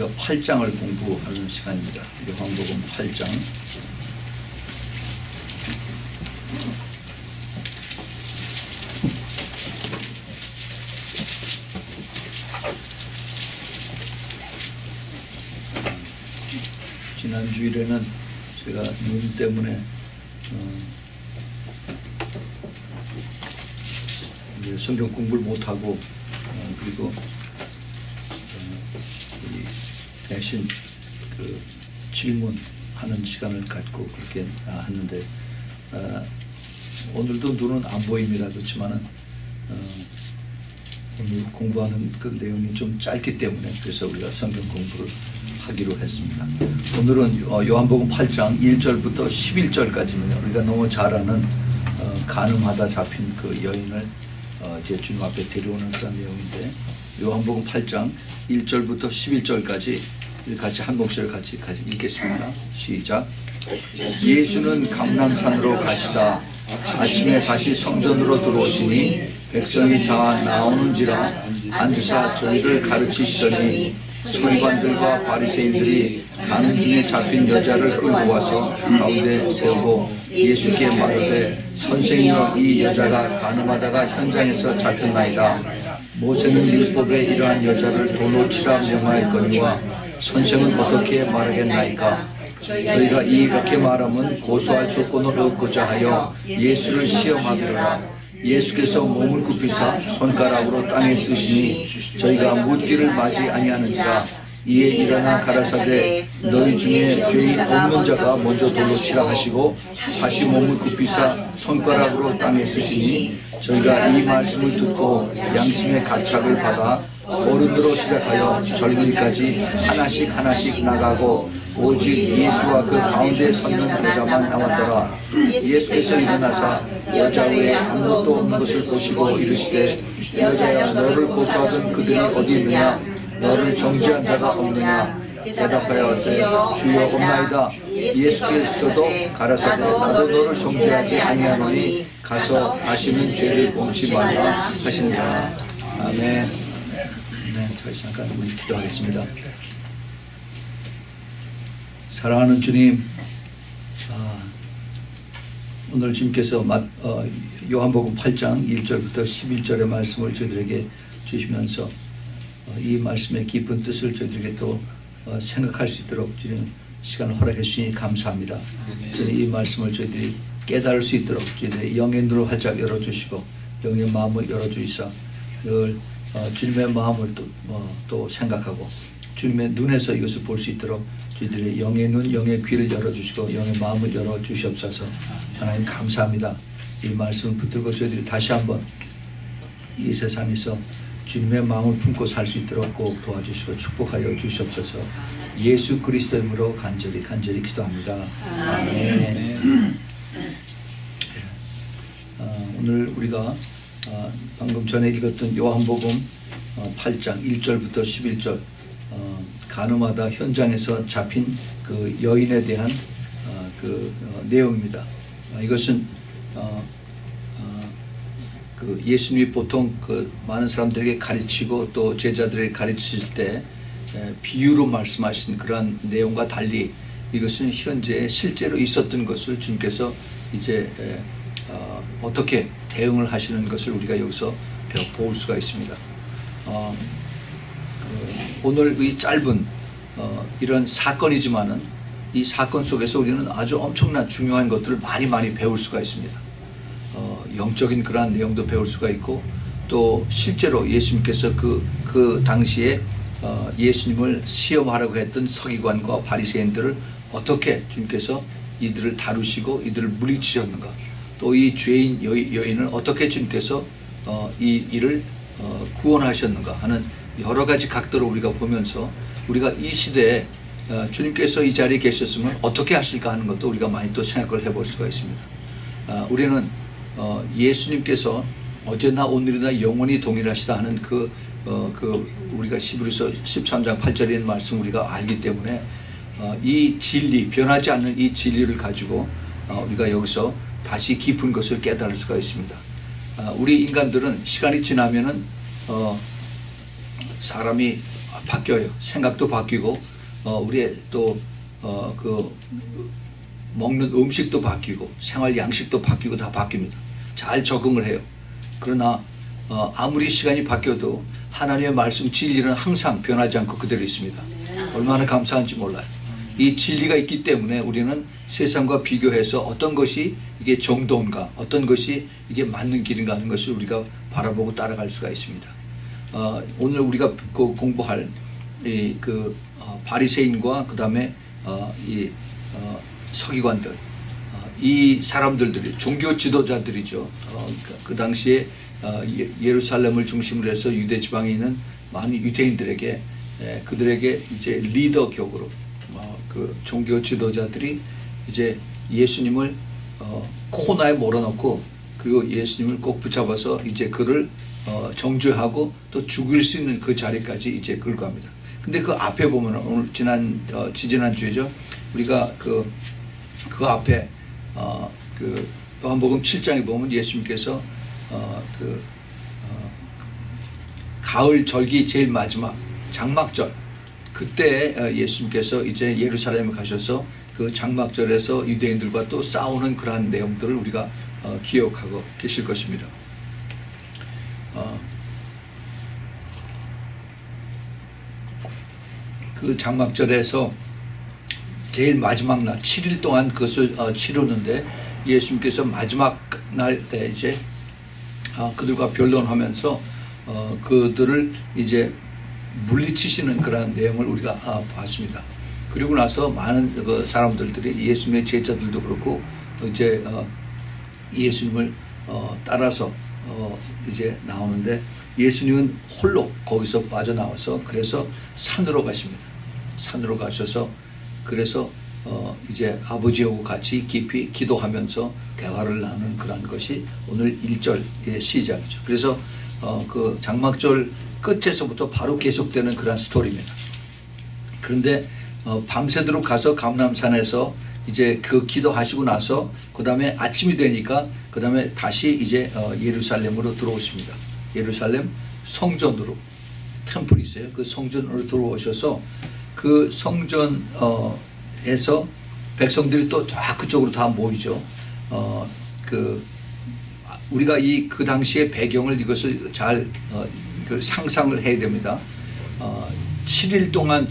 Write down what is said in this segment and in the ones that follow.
8장을 공부하는 시간입니다. 요한복음 8장. 지난 주일에는 제가 눈 때문에 성경 공부를 못하고 그리고 대신 그 질문하는 시간을 갖고 그렇게 했는데 오늘도 눈은 안 보입니다. 그렇지만은 오늘 공부하는 그 내용이 좀 짧기 때문에 그래서 우리가 성경 공부를 하기로 했습니다. 오늘은 요한복음 8장 1절부터 11절까지는 우리가 너무 잘 아는 간음하다 잡힌 그 여인을 이제 주님 앞에 데려오는 그런 내용인데, 요한복음 8장 1절부터 11절까지 같이 한 목소리를 같이 읽겠습니다. 시작. 예수는 감람산으로 가시다 아침에 다시 성전으로 들어오시니 백성이 다 나오는지라 앉으사 저희를 가르치시더니 서기관들과 바리새인들이 가는 중에 잡힌 여자를 끌고 와서 가운데 세우고 예수께 말하되 선생이여 이 여자가 간음하다가 현장에서 잡혔나이다. 모세는 율법에 이러한 여자를 돌로 치라 명하였거니와 선생은 어떻게 말하겠나이까? 저희가 이렇게 말하면 고소할 조건을 얻고자 하여 예수를 시험하더라. 예수께서 몸을 굽히사 손가락으로 땅에 쓰시니 저희가 묻기를 맞이 아니하는지라. 이에 일어나 가라사대 너희 중에 죄인 없는 자가 먼저 돌로 치라 하시고 다시 몸을 굽히사 손가락으로 땅에 쓰시니 저희가 이 말씀을 듣고 양심의 가책을 받아 어른으로 시작하여 젊은이까지 하나씩 나가고 오직 예수와 그 가운데 섰는 여자만 남았더라. 예수께서 일어나사 여자 외에 아무것도 없는 것을 보시고 이르시되 여자야 너를 고소하던 그들이 어디 있느냐? 너를 정죄한 자가 없느냐? 대답하여 주여 없나이다. 예수께서도 가라사대 나도 너를 정죄하지 아니하노니 가서 다시는 죄를 범치 말라 하시니라. 아멘. 네, 저희 잠깐 우리 기도하겠습니다. 사랑하는 주님, 오늘 주님께서 요한복음 8장 1절부터 11절의 말씀을 저희들에게 주시면서 이 말씀의 깊은 뜻을 저희들에게 또 생각할 수 있도록 주님 시간을 허락해 주시니 감사합니다. 주님 이 말씀을 저희들이 깨달을 수 있도록 저희들의 영의 눈을 활짝 열어주시고 영의 마음을 열어주시사 늘 주님의 마음을 또 생각하고 주님의 눈에서 이것을 볼 수 있도록 저희들의 영의 눈, 영의 귀를 열어주시고 영의 마음을 열어주시옵소서. 하나님 감사합니다. 이 말씀을 붙들고 저희들이 다시 한번 이 세상에서 주님의 마음을 품고 살 수 있도록 꼭 도와주시고 축복하여 주시옵소서. 예수 그리스도의 이름으로 간절히 기도합니다. 아멘. 오늘 우리가 방금 전에 읽었던 요한복음 8장 1절부터 11절 간음하다 현장에서 잡힌 그 여인에 대한 내용입니다. 이것은 그 예수님이 보통 그 많은 사람들에게 가르치고 또 제자들에게 가르칠 때 비유로 말씀하신 그런 내용과 달리 이것은 현재 실제로 있었던 것을 주님께서 이제 어떻게 대응을 하시는 것을 우리가 여기서 볼 수가 있습니다. 오늘 이 짧은 이런 사건이지만은 이 사건 속에서 우리는 아주 엄청난 중요한 것들을 많이 배울 수가 있습니다. 영적인 그러한 내용도 배울 수가 있고 또 실제로 예수님께서 그 당시에 예수님을 시험하라고 했던 서기관과 바리새인들을 어떻게 주님께서 이들을 다루시고 이들을 물리치셨는가, 또 이 죄인 여인을 어떻게 주님께서 이 일을 구원하셨는가 하는 여러 가지 각도로 우리가 보면서 우리가 이 시대에 주님께서 이 자리에 계셨으면 어떻게 하실까 하는 것도 우리가 많이 또 생각을 해볼 수가 있습니다. 우리는 예수님께서 어제나 오늘이나 영원히 동일하시다 하는 우리가 히브리서 13장 8절에 있는 말씀 우리가 알기 때문에 이 진리, 변하지 않는 이 진리를 가지고 우리가 여기서 다시 깊은 것을 깨달을 수가 있습니다. 우리 인간들은 시간이 지나면은 사람이 바뀌어요. 생각도 바뀌고 우리의 또 그 먹는 음식도 바뀌고 생활 양식도 바뀌고 다 바뀝니다. 잘 적응을 해요. 그러나 아무리 시간이 바뀌어도 하나님의 말씀 진리는 항상 변하지 않고 그대로 있습니다. 얼마나 감사한지 몰라요. 이 진리가 있기 때문에 우리는 세상과 비교해서 어떤 것이 이게 정도인가, 어떤 것이 이게 맞는 길인가 하는 것을 우리가 바라보고 따라갈 수가 있습니다. 오늘 우리가 공부할 바리새인과 그 다음에 서기관들, 이 사람들이 종교 지도자들이죠. 그 당시에 예루살렘을 중심으로 해서 유대 지방에 있는 많은 유대인들에게 그들에게 이제 리더격으로 그 종교 지도자들이 이제 예수님을 코너에 몰아넣고 그리고 예수님을 꼭 붙잡아서 이제 그를 정죄하고 또 죽일 수 있는 그 자리까지 이제 끌고 갑니다. 근데 그 앞에 보면 오늘 지지난 주에죠. 우리가 그 앞에 그 요한복음 7장에 보면 예수님께서 가을 절기 제일 마지막 장막절 그때 예수님께서 이제 예루살렘에 가셔서 그 장막절에서 유대인들과 또 싸우는 그러한 내용들을 우리가 기억하고 계실 것입니다. 그 장막절에서 제일 마지막 날 7일 동안 그것을 치르는데 예수님께서 마지막 날 때 이제 그들과 변론하면서 그들을 이제 물리치시는 그런 내용을 우리가 봤습니다. 그리고 나서 많은 그 사람들이 예수님의 제자들도 그렇고 이제 예수님을 따라서 이제 나오는데 예수님은 홀로 거기서 빠져나와서 그래서 산으로 가십니다. 산으로 가셔서 그래서 이제 아버지하고 같이 깊이 기도하면서 대화를 나누는 그런 것이 오늘 1절의 시작이죠. 그래서 그 장막절 끝에서부터 바로 계속되는 그런 스토리입니다. 그런데 밤새도록 가서 감람산에서 이제 그 기도하시고 나서 그 다음에 아침이 되니까 그 다음에 다시 이제 예루살렘으로 들어오십니다. 예루살렘 성전으로 템플이 있어요. 그 성전으로 들어오셔서 그 성전에서 백성들이 또 쫙 그쪽으로 다 모이죠. 우리가 그 당시의 배경을 이것을 잘 상상을 해야 됩니다. 7일 동안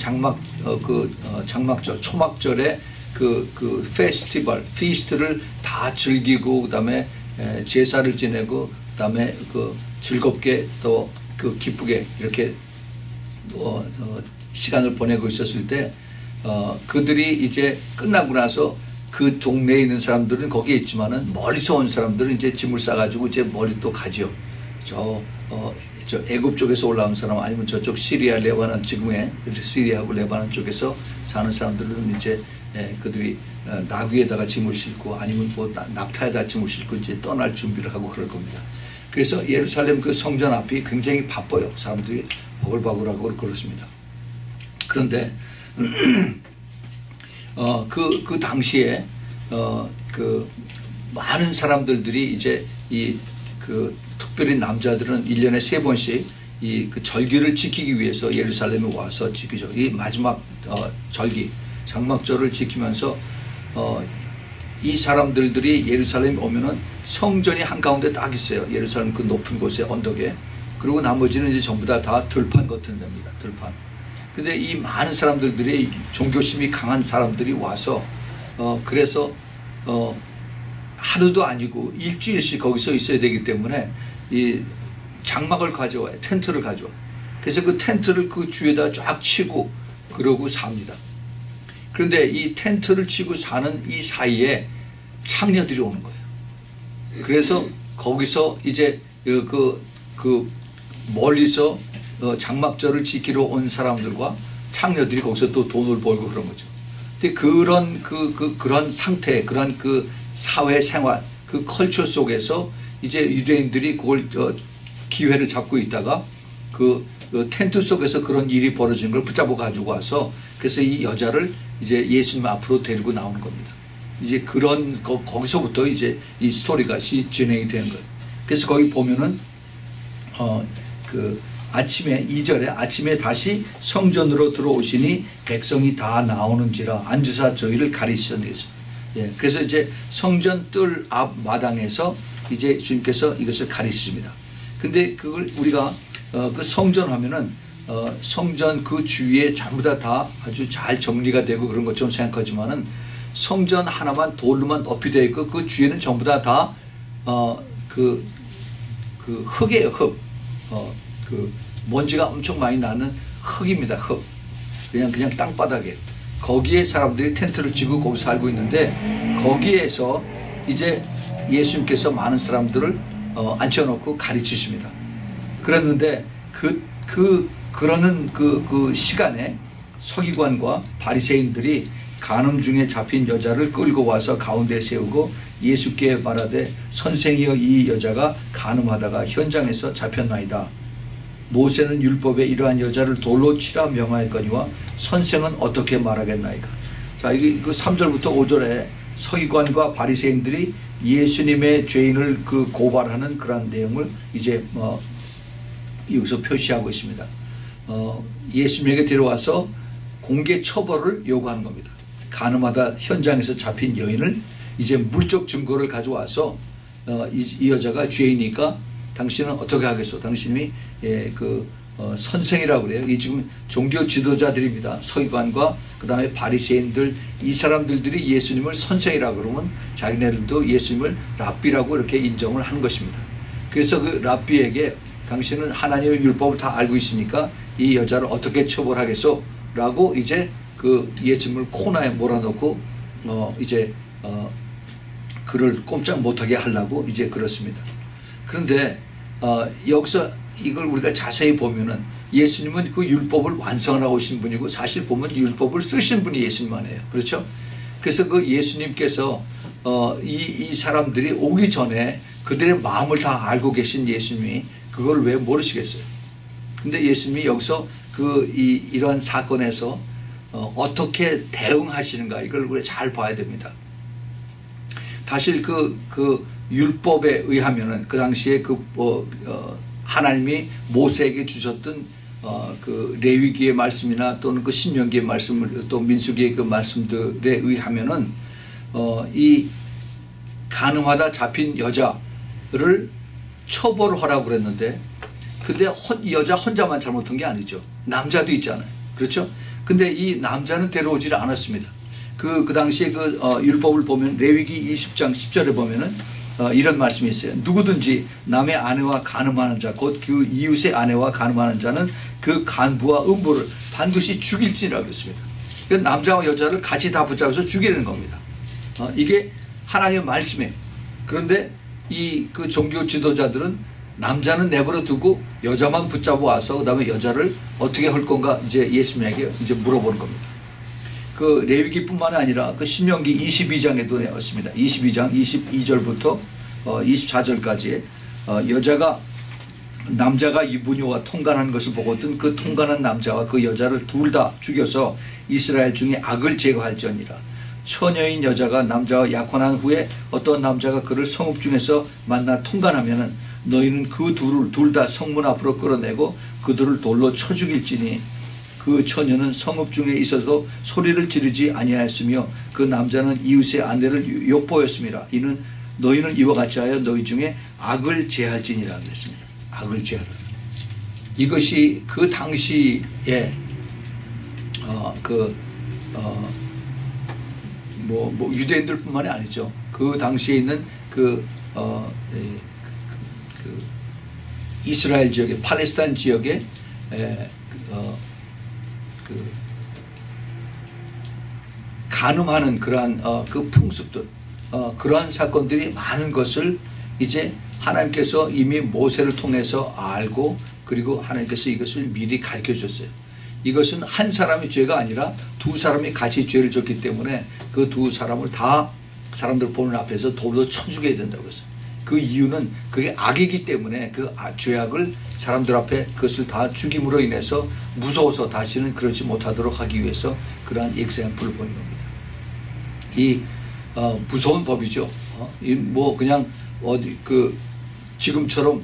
장막절, 초막절에 그 페스티벌, 피스트를 다 즐기고 그다음에 제사를 지내고 그다음에 즐겁게 또 기쁘게 이렇게 시간을 보내고 있었을 때 그들이 이제 끝나고 나서 그 동네에 있는 사람들은 거기에 있지만은 멀리서 온 사람들은 이제 짐을 싸가지고 이제 멀리 또 가죠. 저 애굽 쪽에서 올라온 사람 아니면 저쪽 시리아, 레바논 지금의 시리아하고 레바논 쪽에서 사는 사람들은 이제 그들이 나귀에다가 짐을 싣고 아니면 뭐 낙타에다 짐을 싣고 이제 떠날 준비를 하고 그럴 겁니다. 그래서 예루살렘 그 성전 앞이 굉장히 바빠요. 사람들이 바글바글하고 그렇습니다. 그런데 그 당시에 그 많은 사람들이 이제 특별히 남자들은 1년에 3번씩 그 절기를 지키기 위해서 예루살렘에 와서 지키죠. 이 마지막 절기 장막절을 지키면서 이 사람들이 예루살렘에 오면은 성전이 한가운데 딱 있어요. 예루살렘 그 높은 곳에 언덕에. 그리고 나머지는 이제 전부 다 들판 같은 데입니다. 들판. 근데 이 많은 사람들이 종교심이 강한 사람들이 와서 그래서 하루도 아니고 일주일씩 거기서 있어야 되기 때문에 이 장막을 가져와요. 텐트를 가져와. 그래서 그 텐트를 그 주에다 쫙 치고 그러고 삽니다. 그런데 이 텐트를 치고 사는 이 사이에 창녀들이 오는 거예요. 그래서 거기서 이제 멀리서 장막절을 지키러 온 사람들과 창녀들이 거기서 또 돈을 벌고 그런 거죠. 근데 그런 상태, 그런 그 사회 생활, 그 컬처 속에서 이제 유대인들이 그걸 기회를 잡고 있다가 그 텐트 속에서 그런 일이 벌어진 걸 붙잡아 가지고 와서 그래서 이 여자를 이제 예수님 앞으로 데리고 나오는 겁니다. 이제 거기서부터 이제 이 스토리가 진행이 되는 거예요. 그래서 거기 보면은 아침에 2절에 아침에 다시 성전으로 들어오시니 백성이 다 나오는지라 앉으사 저희를 가리시셨습니다. 예, 그래서 이제 성전 뜰 앞 마당에서 이제 주님께서 이것을 가리십니다. 근데 그걸 우리가 그 성전 하면은 성전 그 주위에 전부 다 아주 잘 정리가 되고 그런 것처럼 생각하지만은 성전 하나만 돌로만 덮이 되어 있고 그 주위에는 전부 다 그 흙이에요. 흙. 그 먼지가 엄청 많이 나는 흙입니다. 흙. 그냥 땅바닥에. 거기에 사람들이 텐트를 치고 거기서 살고 있는데 거기에서 이제 예수님께서 많은 사람들을 앉혀놓고 가르치십니다. 그랬는데 그러는 그 시간에 서기관과 바리새인들이 간음 중에 잡힌 여자를 끌고 와서 가운데 세우고 예수께 말하되 선생이여 이 여자가 간음하다가 현장에서 잡혔나이다. 모세는 율법에 이러한 여자를 돌로 치라 명하였거니와 선생은 어떻게 말하겠나이까. 자, 이게 그 3절부터 5절에 서기관과 바리새인들이 예수님의 죄인을 그 고발하는 그런 내용을 이제 여기서 표시하고 있습니다. 예수님에게 데려와서 공개 처벌을 요구하는 겁니다. 간음하다 현장에서 잡힌 여인을 이제 물적 증거를 가져와서 이 여자가 죄이니까 당신은 어떻게 하겠소? 당신이 선생이라고 그래요. 이 지금 종교 지도자들입니다. 서기관과 그 다음에 바리새인들, 이 사람들이 예수님을 선생이라고 그러면 자기네들도 예수님을 랍비라고 이렇게 인정을 하는 것입니다. 그래서 그 랍비에게 당신은 하나님의 율법을 다 알고 있으니까 이 여자를 어떻게 처벌하겠소? 라고 이제 그 예수님을 코너에 몰아넣고 이제 그를 꼼짝 못하게 하려고 이제 그렇습니다. 그런데 여기서 이걸 우리가 자세히 보면은 예수님은 그 율법을 완성하고 오신 분이고 사실 보면 율법을 쓰신 분이 예수님만이에요. 그렇죠? 그래서 그 예수님께서 이 사람들이 오기 전에 그들의 마음을 다 알고 계신 예수님이 그걸 왜 모르시겠어요? 근데 예수님이 여기서 이러한 사건에서 어떻게 대응하시는가 이걸 우리가 잘 봐야 됩니다. 사실 그 율법에 의하면은 그 당시에 하나님이 모세에게 주셨던 그 레위기의 말씀이나 또는 그 신명기의 말씀을 또 민수기의 그 말씀들에 의하면은 이 간음하다 잡힌 여자를 처벌하라고 그랬는데 근데 이 여자 혼자만 잘못한 게 아니죠. 남자도 있잖아요. 그렇죠? 근데 이 남자는 데려오지를 않았습니다. 그 당시에 율법을 보면 레위기 20장 10절에 보면은 이런 말씀이 있어요. 누구든지 남의 아내와 간음하는 자, 곧 그 이웃의 아내와 간음하는 자는 그 간부와 음부를 반드시 죽일지니라 그랬습니다. 그러니까 남자와 여자를 같이 다 붙잡아서 죽이는 겁니다. 이게 하나님의 말씀이에요. 그런데 그 종교 지도자들은 남자는 내버려 두고 여자만 붙잡아 와서 그 다음에 여자를 어떻게 할 건가 이제 예수님에게 이제 물어보는 겁니다. 그 레위기뿐만 아니라 그 신명기 22장에도 나왔습니다. 22장 22절부터 24절까지 남자가 이분녀와 통간한 것을 보거든 그 통간한 남자와 그 여자를 둘 다 죽여서 이스라엘 중에 악을 제거할지니라. 처녀인 여자가 남자와 약혼한 후에 어떤 남자가 그를 성읍 중에서 만나 통간하면은 너희는 그 둘 다 성문 앞으로 끌어내고 그들을 돌로 쳐 죽일지니 그 처녀는 성읍 중에 있어도 소리를 지르지 아니하였으며 그 남자는 이웃의 아내를 욕보였습니다. 이는 너희는 이와 같이 하여 너희 중에 악을 제할지니라 그랬습니다. 악을 제하라. 이것이 그 당시에 유대인들뿐만이 아니죠. 그 당시에 있는 이스라엘 지역의 팔레스타인 지역의 간음하는 그러한 그 풍습들, 그러한 사건들이 많은 것을 이제 하나님께서 이미 모세를 통해서 알고 그리고 하나님께서 이것을 미리 가르쳐 줬어요. 이것은 한 사람의 죄가 아니라 두 사람이 같이 죄를 졌기 때문에 그 두 사람을 다 사람들 보는 앞에서 돌로 쳐 죽여야 된다고 했어요. 그 이유는 그게 악이기 때문에 그 죄악을 사람들 앞에 그것을 다 죽임으로 인해서 무서워서 다시는 그러지 못하도록 하기 위해서 그러한 엑셈플을 보는 겁니다. 이 무서운 법이죠. 그냥 지금처럼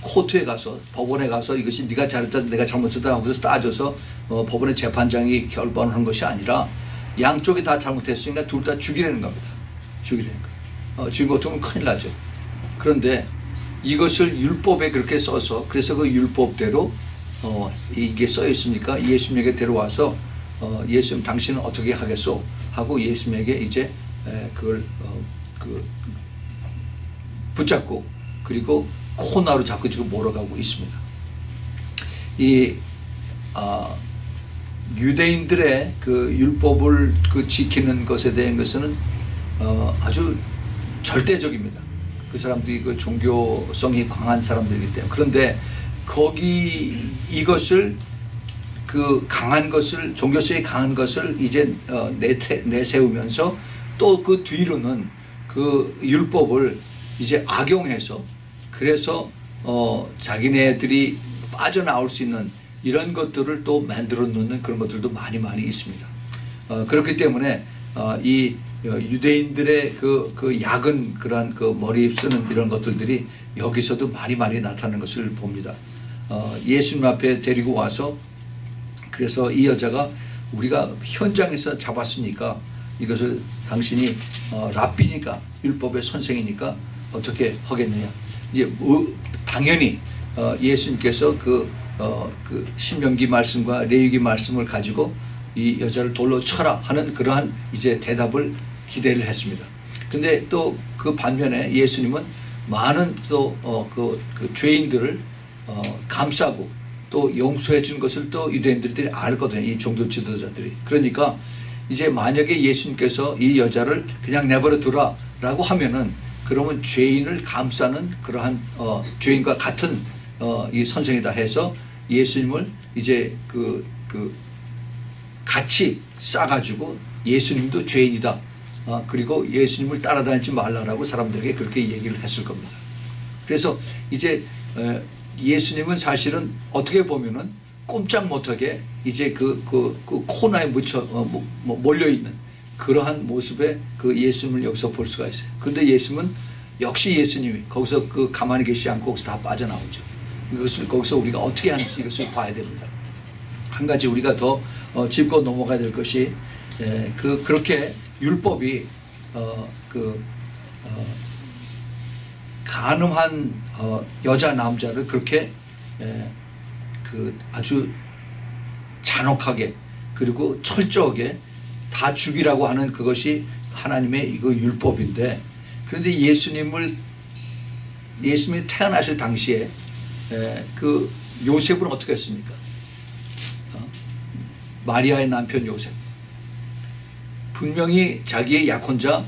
코트에 가서 법원에 가서 이것이 네가 잘했다 내가 잘못했다 하고서 따져서 법원의 재판장이 결판하는 것이 아니라 양쪽이 다 잘못했으니까 둘 다 죽이려는 겁니다. 죽이려는 거. 죽인 것 같으면 큰일 나죠. 그런데 이것을 율법에 그렇게 써서 그래서 그 율법대로 이게 써 있으니까 예수님에게 데려와서 예수님 당신은 어떻게 하겠소 하고 예수님에게 이제 그걸 붙잡고 그리고 코나로 자꾸 지금 몰아가고 있습니다. 이 유대인들의 그 율법을 지키는 것에 대한 것은 아주 절대적입니다. 그 사람들이 그 종교성이 강한 사람들이기 때문에. 그런데 거기 이것을 그 강한 것을 종교성이 강한 것을 이제 내세우면서 또 그 뒤로는 그 율법을 이제 악용해서 그래서 자기네들이 빠져나올 수 있는 이런 것들을 또 만들어 놓는 그런 것들도 많이 있습니다. 그렇기 때문에 이 유대인들의 그 약은 그러한 그 머리에 쓰는 이런 것들이 여기서도 많이 나타나는 것을 봅니다. 예수님 앞에 데리고 와서 그래서 이 여자가 우리가 현장에서 잡았으니까 이것을 당신이 랍비니까 율법의 선생이니까 어떻게 하겠느냐. 이제 당연히 예수님께서 그 신명기 말씀과 레위기 말씀을 가지고 이 여자를 돌로 쳐라 하는 그러한 이제 대답을 기대를 했습니다. 근데 또 그 반면에 예수님은 많은 또 그 죄인들을 감싸고 또 용서해 준 것을 또 유대인들이 알거든요. 이 종교 지도자들이. 그러니까 이제 만약에 예수님께서 이 여자를 그냥 내버려 두라라고 하면은 그러면 죄인을 감싸는 그러한 죄인과 같은 이 선생이다 해서 예수님을 이제 같이 싸가지고 예수님도 죄인이다. 그리고 예수님을 따라다니지 말라라고 사람들에게 그렇게 얘기를 했을 겁니다. 그래서 이제 예수님은 사실은 어떻게 보면은 꼼짝 못하게 이제 그 코너에 몰려있는 그러한 모습의 그 예수님을 여기서 볼 수가 있어요. 그런데 예수님은 역시 예수님이 거기서 가만히 계시지 않고 거기서 다 빠져나오죠. 이것을 거기서 우리가 어떻게 하는지 이것을 봐야 됩니다. 한 가지 우리가 더 짚고 넘어가야 될 것이 그렇게 율법이 간음한 여자 남자를 그렇게 아주 잔혹하게 그리고 철저하게 다 죽이라고 하는 그것이 하나님의 이거 율법인데 그런데 예수님이 태어나실 당시에 그 요셉은 어떻게 했습니까? 마리아의 남편 요셉 분명히 자기의 약혼자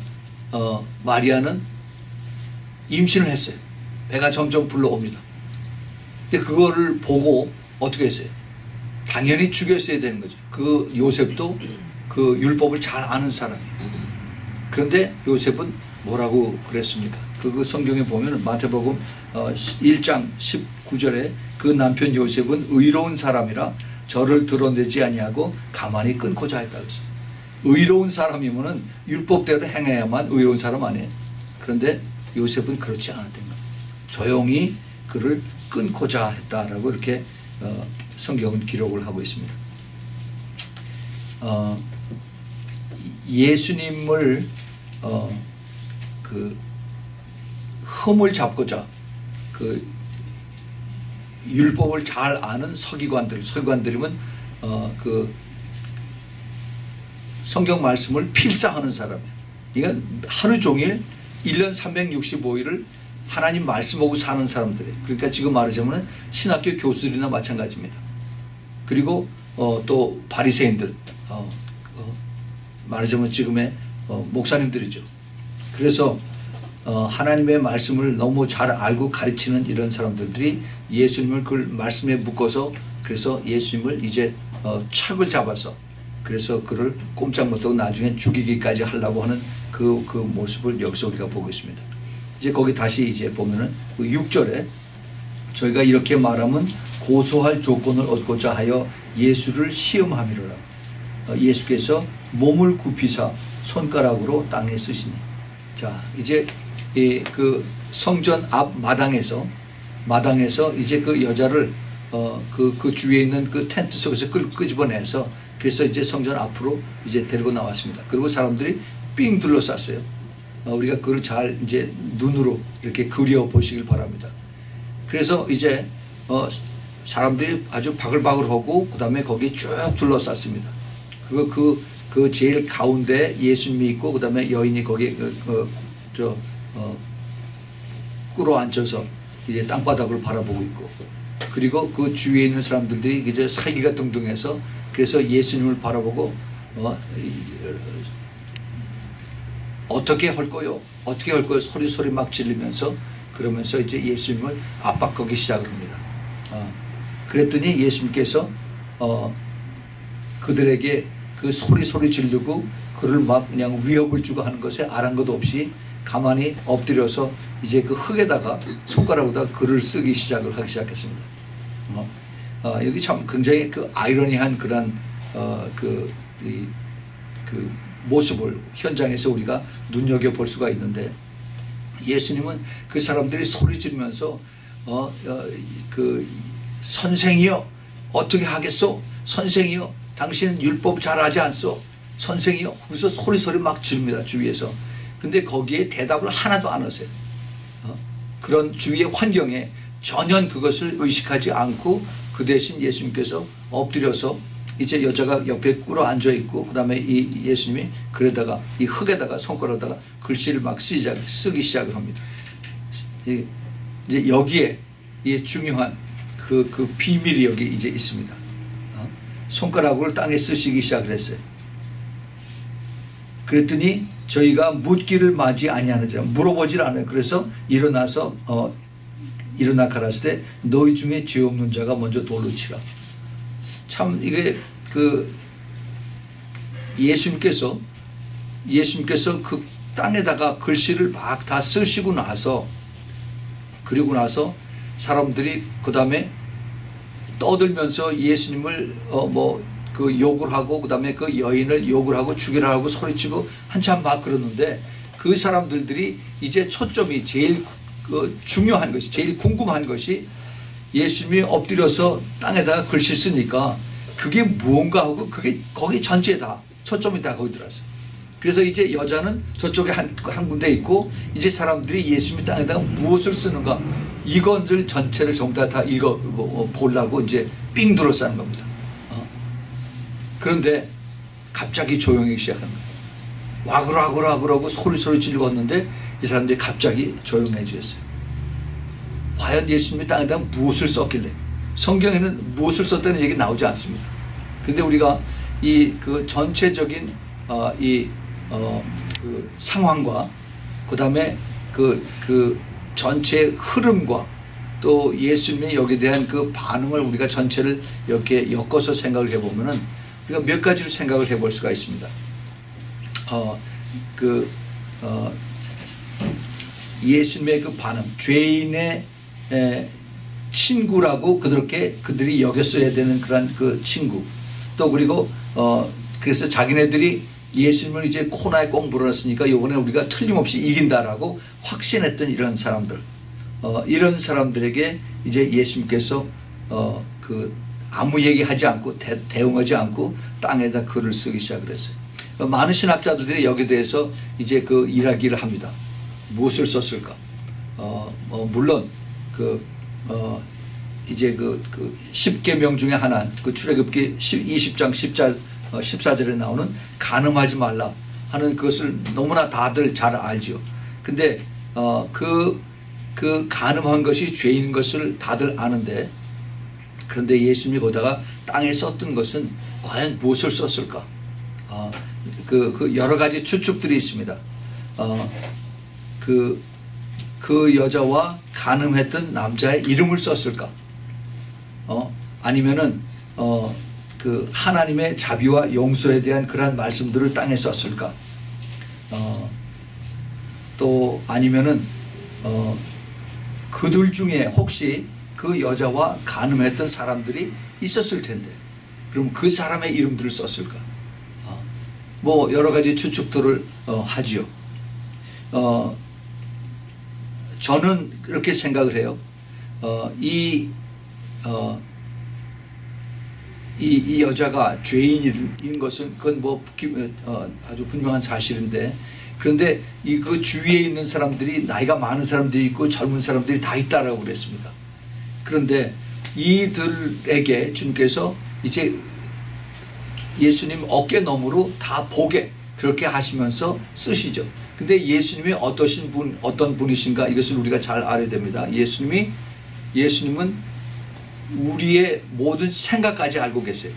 마리아는 임신을 했어요. 배가 점점 불러옵니다. 근데 그거를 보고 어떻게 했어요? 당연히 죽였어야 되는 거죠. 그 요셉도 그 율법을 잘 아는 사람이에요. 그런데 요셉은 뭐라고 그랬습니까? 그 성경에 보면 마태복음 1장 19절에 그 남편 요셉은 의로운 사람이라 저를 드러내지 아니하고 가만히 끊고자 했다 그랬어요. 의로운 사람이면은 율법대로 행해야만 의로운 사람 아니에요. 그런데 요셉은 그렇지 않았던 거예요. 조용히 그를 끊고자 했다라고 이렇게 성경은 기록을 하고 있습니다. 예수님을 그 흠을 잡고자 그 율법을 잘 아는 서기관들이면 그 성경 말씀을 필사하는 사람이에요. 그러니까 하루 종일 1년 365일을 하나님 말씀 보고 사는 사람들이에요. 그러니까 지금 말하자면 신학교 교수들이나 마찬가지입니다. 그리고 또 바리새인들 말하자면 지금의 목사님들이죠. 그래서 하나님의 말씀을 너무 잘 알고 가르치는 이런 사람들이 예수님을 그 말씀에 묶어서 그래서 예수님을 이제 착을 잡아서 그래서 그를 꼼짝 못하고 나중에 죽이기까지 하려고 하는 그 모습을 여기서 우리가 보고 있습니다. 이제 거기 다시 이제 보면은 6절에 저희가 이렇게 말하면 고소할 조건을 얻고자 하여 예수를 시험함이로라. 예수께서 몸을 굽히사 손가락으로 땅에 쓰시니. 자, 이제 그 성전 앞 마당에서 마당에서 이제 그 여자를 그 주위에 있는 그 텐트 속에서 끄집어내서 그래서 이제 성전 앞으로 이제 데리고 나왔습니다. 그리고 사람들이 삥 둘러쌌어요. 우리가 그걸 잘 이제 눈으로 이렇게 그려 보시길 바랍니다. 그래서 이제 사람들이 아주 바글바글하고 그 다음에 거기 쭉 둘러쌌습니다. 그 제일 가운데 예수님이 있고 그 다음에 여인이 거기 꿇어 앉아서 이제 땅바닥을 바라보고 있고, 그리고 그 주위에 있는 사람들이 이제 살기가 등등해서 그래서 예수님을 바라보고 어떻게 할 거요? 어떻게 할 거요? 소리 막 지르면서 그러면서 이제 예수님을 압박하기 시작을 합니다. 그랬더니 예수님께서 그들에게 그 소리 지르고 그를 막 그냥 위협을 주고 하는 것에 아랑곳 없이 가만히 엎드려서 이제 그 흙에다가 손가락으로다 글을 쓰기 하기 시작했습니다. 여기 참 굉장히 그 아이러니한 그런 그 모습을 현장에서 우리가 눈여겨볼 수가 있는데, 예수님은 그 사람들이 소리 지르면서 그 선생이여 어떻게 하겠소? 선생이여 당신은 율법 잘 하지 않소? 선생이여. 그래서 소리 막 지릅니다, 주위에서. 근데 거기에 대답을 하나도 안 하세요. 그런 주위의 환경에 전혀 그것을 의식하지 않고 그 대신 예수님께서 엎드려서 이제 여자가 옆에 꿇어 앉아 있고 그 다음에 이 예수님이 그러다가 이 흙에다가 손가락에다가 글씨를 막 쓰기 시작을 합니다. 이제 여기에 이 중요한 그 비밀이 여기 이제 있습니다. 손가락을 땅에 쓰시기 시작을 했어요. 그랬더니 저희가 묻기를 마지 아니하느니라, 물어보질 않아요. 그래서 일어나서 일어나 가라사대 때 너희 중에 죄 없는 자가 먼저 돌로 치라. 참 이게 그 예수님께서 그 땅에다가 글씨를 막 다 쓰시고 나서, 그리고 나서 사람들이 그 다음에 떠들면서 예수님을 그 욕을 하고 그 다음에 그 여인을 욕을 하고 죽이라 하고 소리치고 한참 막 그러는데, 그 사람들이 이제 초점이 제일 중요한 것이, 제일 궁금한 것이 예수님이 엎드려서 땅에다가 글씨 쓰니까 그게 무언가 하고 그게 거기 전체에 다 초점이 다 거기 들어왔어요. 그래서 이제 여자는 저쪽에 한 군데 있고 이제 사람들이 예수님이 땅에다가 무엇을 쓰는가 이것들 전체를 전부 다 읽어 보려고 이제 삥 둘러싸는 겁니다. 그런데 갑자기 조용하기 시작한 거예요. 와그라고 소리 질렀는데 이 사람들이 갑자기 조용해졌어요. 과연 예수님이 땅에다 무엇을 썼길래? 성경에는 무엇을 썼다는 얘기 나오지 않습니다. 그런데 우리가 그 전체적인 그 상황과 그 다음에 그 전체 흐름과 또 예수님의 여기에 대한 그 반응을 우리가 전체를 이렇게 엮어서 생각을 해보면은 우리가 몇 가지를 생각을 해볼 수가 있습니다. 예수님의 그 반응, 죄인의 친구라고 그들이 여겼어야 되는 그런 그 친구, 또 그리고 그래서 자기네들이 예수님을 이제 코너에 꼭 물어놨으니까 이번에 우리가 틀림없이 이긴다라고 확신했던 이런 사람들, 이런 사람들에게 이제 예수님께서 아무 얘기하지 않고 대응하지 않고 땅에다 글을 쓰기 시작을 했어요. 많은 신학자들이 여기에 대해서 이제 그 이야기를 합니다. 무엇을 썼을까? 물론 이제 그 10계명 중에 하나, 그 출애굽기 20장 14절에 나오는 간음하지 말라 하는 그것을 너무나 다들 잘 알죠. 근데 그 간음한 것이 죄인 것을 다들 아는데, 그런데 예수님이 보다가 땅에 썼던 것은 과연 무엇을 썼을까? 그 여러 가지 추측들이 있습니다. 그 여자와 간음했던 남자의 이름을 썼을까? 아니면은 그 하나님의 자비와 용서에 대한 그러한 말씀들을 땅에 썼을까? 또 아니면은 그들 중에 혹시 그 여자와 간음했던 사람들이 있었을 텐데, 그럼 그 사람의 이름들을 썼을까? 뭐 여러 가지 추측들을 하지요. 저는 이렇게 생각을 해요. 이 여자가 죄인인 것은 그건 뭐 아주 분명한 사실인데, 그런데 그 주위에 있는 사람들이 나이가 많은 사람들이 있고 젊은 사람들이 다 있다라고 그랬습니다. 그런데 이들에게 주님께서 이제 예수님 어깨 너머로 다 보게 그렇게 하시면서 쓰시죠. 근데 예수님이 어떤 분이신가, 이것을 우리가 잘 알아야 됩니다. 예수님은 우리의 모든 생각까지 알고 계세요.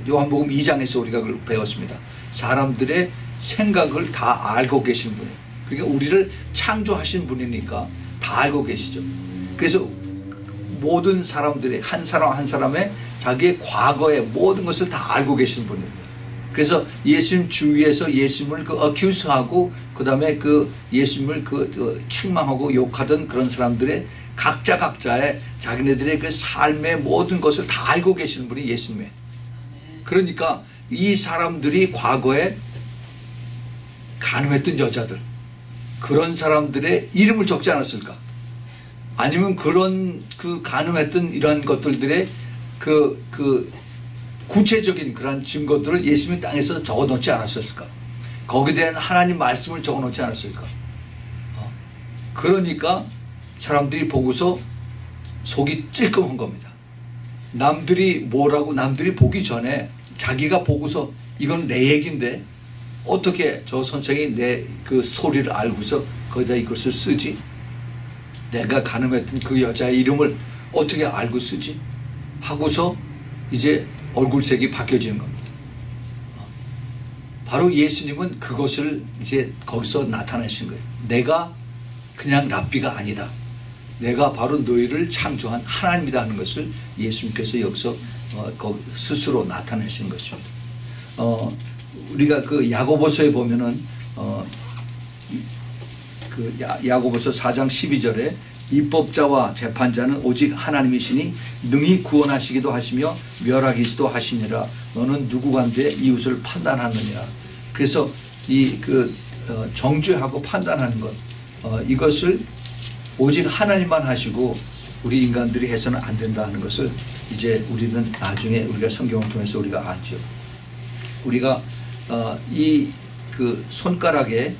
요한복음 2장에서 우리가 그걸 배웠습니다. 사람들의 생각을 다 알고 계신 분이에요. 그러니까 우리를 창조하신 분이니까 다 알고 계시죠. 그래서 모든 사람들의 한 사람 한 사람의 자기의 과거의 모든 것을 다 알고 계신 분입니다. 그래서 예수님 주위에서 예수님을 어큐스하고 그 다음에 예수님을 책망하고 욕하던 그런 사람들의 각자의 자기네들의 그 삶의 모든 것을 다 알고 계시는 분이 예수님이에요. 그러니까 이 사람들이 과거에 간음했던 여자들, 그런 사람들의 이름을 적지 않았을까? 아니면 그런 간음했던 이러한 것들의 구체적인 그런 증거들을 예수님의 땅에서 적어 놓지 않았을까? 거기에 대한 하나님 말씀을 적어 놓지 않았을까? 그러니까 사람들이 보고서 속이 찔끔한 겁니다. 남들이 보기 전에 자기가 보고서 이건 내 얘기인데 어떻게 저 선생이 내 그 소리를 알고서 거기다 이것을 쓰지? 내가 간음했던 그 여자의 이름을 어떻게 알고 쓰지? 하고서 이제 얼굴색이 바뀌어지는 겁니다. 바로 예수님은 그것을 이제 거기서 나타내신 거예요. 내가 그냥 랍비가 아니다. 내가 바로 너희를 창조한 하나님이다 하는 것을 예수님께서 여기서 스스로 나타내신 것입니다. 우리가 야고보서에 보면은 야고보서 4장 12절에 입법자와 재판자는 오직 하나님이시니 능히 구원하시기도 하시며 멸하기도 하시니라. 너는 누구간데 이웃을 판단하느니라. 그래서 정죄하고 판단하는 것, 이것을 오직 하나님만 하시고 우리 인간들이 해서는 안 된다 하는 것을 이제 우리는 나중에 우리가 성경을 통해서 우리가 알죠. 우리가 손가락에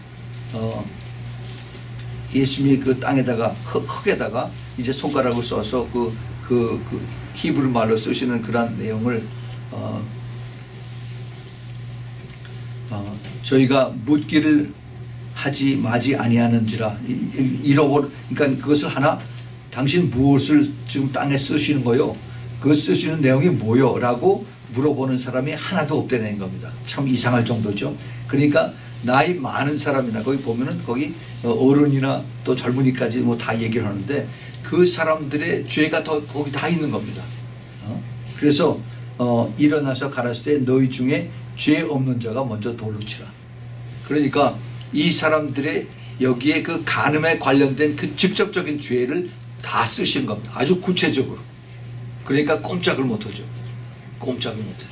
예수님이 땅에다가 흙에다가 이제 손가락을 써서 히브리 말로 쓰시는 그런 내용을 저희가 묻기를 하지 마지 아니하는지라 그러니까 그것을 하나 당신 무엇을 지금 땅에 쓰시는 거요? 그 쓰시는 내용이 뭐요? 라고 물어보는 사람이 하나도 없다는 겁니다. 참 이상할 정도죠. 그러니까 나이 많은 사람이나 거기 보면은 거기 어른이나 또 젊은이까지 뭐 다 얘기를 하는데 그 사람들의 죄가 거기 다 있는 겁니다. 그래서 일어나서 가라사대 너희 중에 죄 없는 자가 먼저 돌로 치라. 그러니까 이 사람들의 여기에 그 간음에 관련된 그 직접적인 죄를 다 쓰신 겁니다. 아주 구체적으로. 그러니까 꼼짝을 못하죠. 꼼짝을 못해요.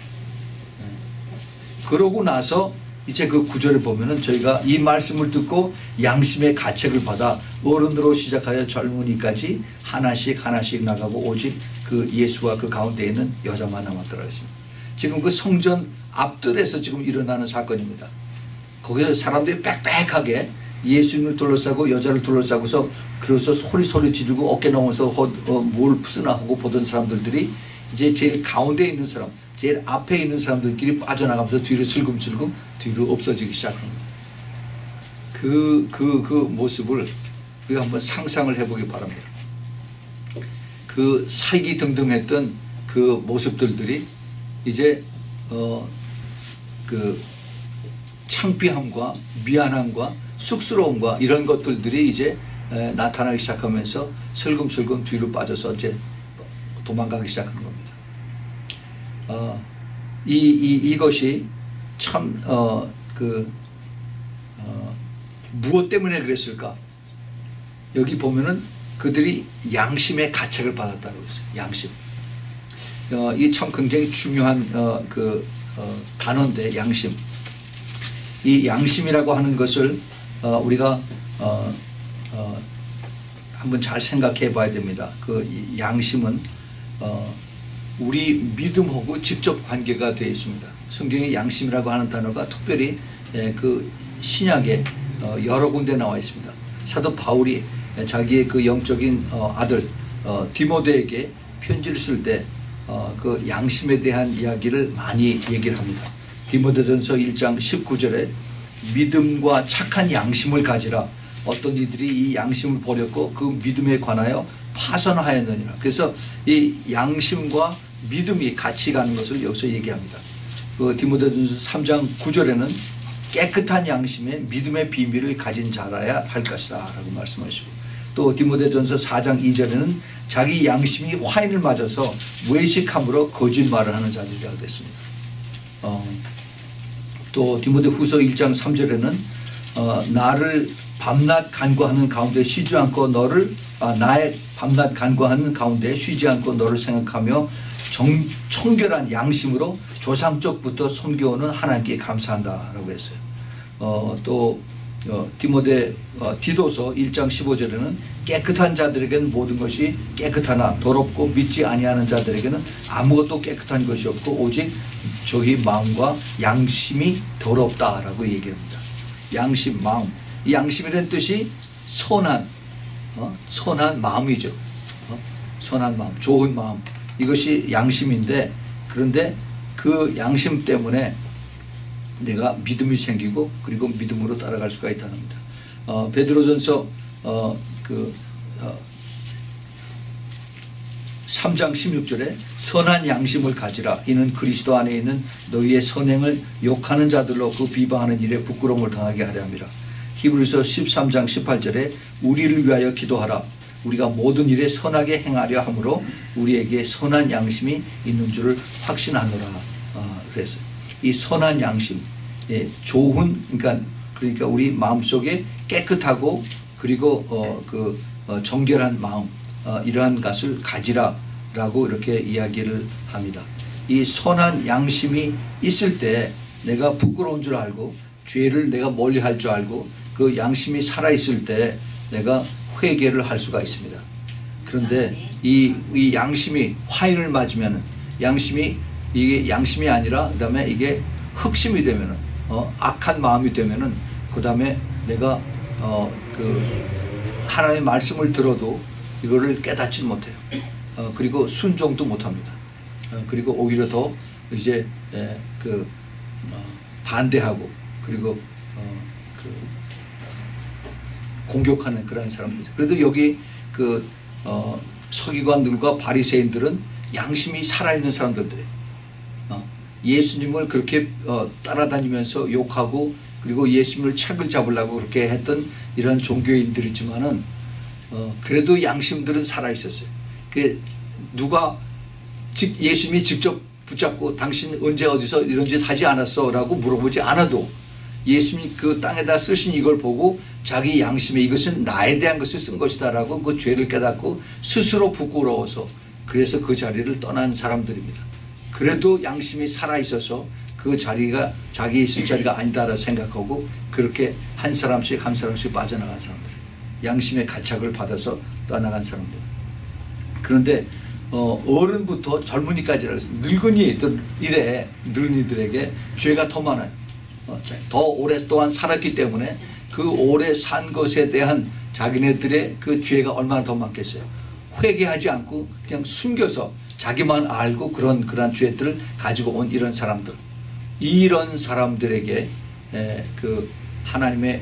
그러고 나서 이제 그 구절을 보면은 저희가 이 말씀을 듣고 양심의 가책을 받아 어른으로 시작하여 젊은이까지 하나씩 나가고 오직 그 예수와 그 가운데 있는 여자만 남았더라 했습니다. 지금 그 성전 앞뜰에서 지금 일어나는 사건입니다. 거기서 사람들이 빽빽하게 예수님을 둘러싸고 여자를 둘러싸고서 그래서 소리 지르고 어깨 넘어서 뭘 쓰나 하고 보던 사람들이 이제 제일 가운데 있는 사람, 제일 앞에 있는 사람들끼리 빠져나가면서 뒤로 슬금슬금 뒤로 없어지기 시작합니다. 그 모습을 우리가 한번 상상을 해보기 바랍니다. 그 살기등등했던 그 모습들이 이제 그 창피함과 미안함과 쑥스러움과 이런 것들이 이제 나타나기 시작하면서 슬금슬금 뒤로 빠져서 이제 도망가기 시작하는 겁니다. 이것이 참 무엇 때문에 그랬을까? 여기 보면은 그들이 양심의 가책을 받았다고 했어요. 양심. 이게 참 굉장히 중요한 단어인데 양심. 이 양심이라고 하는 것을 우리가 한번 잘 생각해 봐야 됩니다. 그 양심은 우리 믿음하고 직접 관계가 되어 있습니다. 성경에 양심이라고 하는 단어가 특별히 그 신약에 여러 군데 나와 있습니다. 사도 바울이 자기의 그 영적인 아들 디모데에게 편지를 쓸 때 그 양심에 대한 이야기를 많이 얘기를 합니다. 디모데전서 1장 19절에 믿음과 착한 양심을 가지라. 어떤 이들이 이 양심을 버렸고 그 믿음에 관하여 파선하였느니라. 그래서 이 양심과 믿음이 같이 가는 것을 여기서 얘기합니다. 그 디모데전서 3장 9절에는 깨끗한 양심에 믿음의 비밀을 가진 자라야 할 것이다 라고 말씀하시고, 또 디모데전서 4장 2절에는 자기 양심이 화인을 맞아서 외식함으로 거짓말을 하는 자들이라고 됐습니다. 또 디모데후서 1장 3절에는 나를 밤낮 간구하는 가운데 쉬지 않고 나의 밤낮 간구하는 가운데 쉬지 않고 너를 생각하며 청결한 양심으로 조상적부터 섬겨오는 하나님께 감사한다라고 했어요. 또 디도서 1장 15절에는 깨끗한 자들에게는 모든 것이 깨끗하나 더럽고 믿지 아니하는 자들에게는 아무것도 깨끗한 것이 없고 오직 저희 마음과 양심이 더럽다라고 얘기합니다. 양심, 마음. 이 양심이라는 뜻이 선한 마음이죠. 선한 마음, 좋은 마음. 이것이 양심인데, 그런데 그 양심 때문에 내가 믿음이 생기고 그리고 믿음으로 따라갈 수가 있다는 겁니다. 베드로전서 3장 16절에 선한 양심을 가지라. 이는 그리스도 안에 있는 너희의 선행을 욕하는 자들로 그 비방하는 일에 부끄러움을 당하게 하려 함이라. 히브리서 13장 18절에 우리를 위하여 기도하라. 우리가 모든 일에 선하게 행하려 함으로 우리에게 선한 양심이 있는 줄을 확신하노라. 그랬어요. 이 선한 양심, 좋은, 그러니까 우리 마음속에 깨끗하고 그리고 정결한 마음, 이러한 것을 가지라라고 이렇게 이야기를 합니다. 이 선한 양심이 있을 때 내가 부끄러운 줄 알고 죄를 내가 멀리 할 줄 알고 그 양심이 살아 있을 때 내가 회개를 할 수가 있습니다. 그런데 이 양심이 화인을 맞으면 이게 양심이 아니라 그다음에 이게 흑심이 되면은 악한 마음이 되면은 그다음에 내가 하나님의 말씀을 들어도 이거를 깨닫지 못해요. 그리고 순종도 못합니다. 그리고 오히려 더 이제 반대하고 그리고 공격하는 그런 사람들. 그래도 여기 서기관들과 바리새인들은 양심이 살아있는 사람들이에요. 예수님을 그렇게 따라다니면서 욕하고 그리고 예수님을 책을 잡으려고 그렇게 했던 이런 종교인들이지만은 그래도 양심들은 살아있었어요. 누가 예수님이 직접 붙잡고 당신 언제 어디서 이런 짓 하지 않았어? 라고 물어보지 않아도 예수님이 그 땅에다 쓰신 이걸 보고 자기 양심에 이것은 나에 대한 것을 쓴 것이다 라고 그 죄를 깨닫고 스스로 부끄러워서 그래서 그 자리를 떠난 사람들입니다. 그래도 양심이 살아있어서 그 자리가 자기 있을 자리가 아니다라 생각하고 그렇게 한 사람씩 빠져나간 사람들, 양심의 가책을 받아서 떠나간 사람들. 그런데 어른부터 젊은이까지라고 해서 늙은이들에게 죄가 더 많아요. 더 오랫동안 살았기 때문에 그 오래 산 것에 대한 자기네들의 그 죄가 얼마나 더 많겠어요. 회개하지 않고 그냥 숨겨서 자기만 알고 그런 죄들을 가지고 온 이런 사람들, 이런 사람들에게 하나님의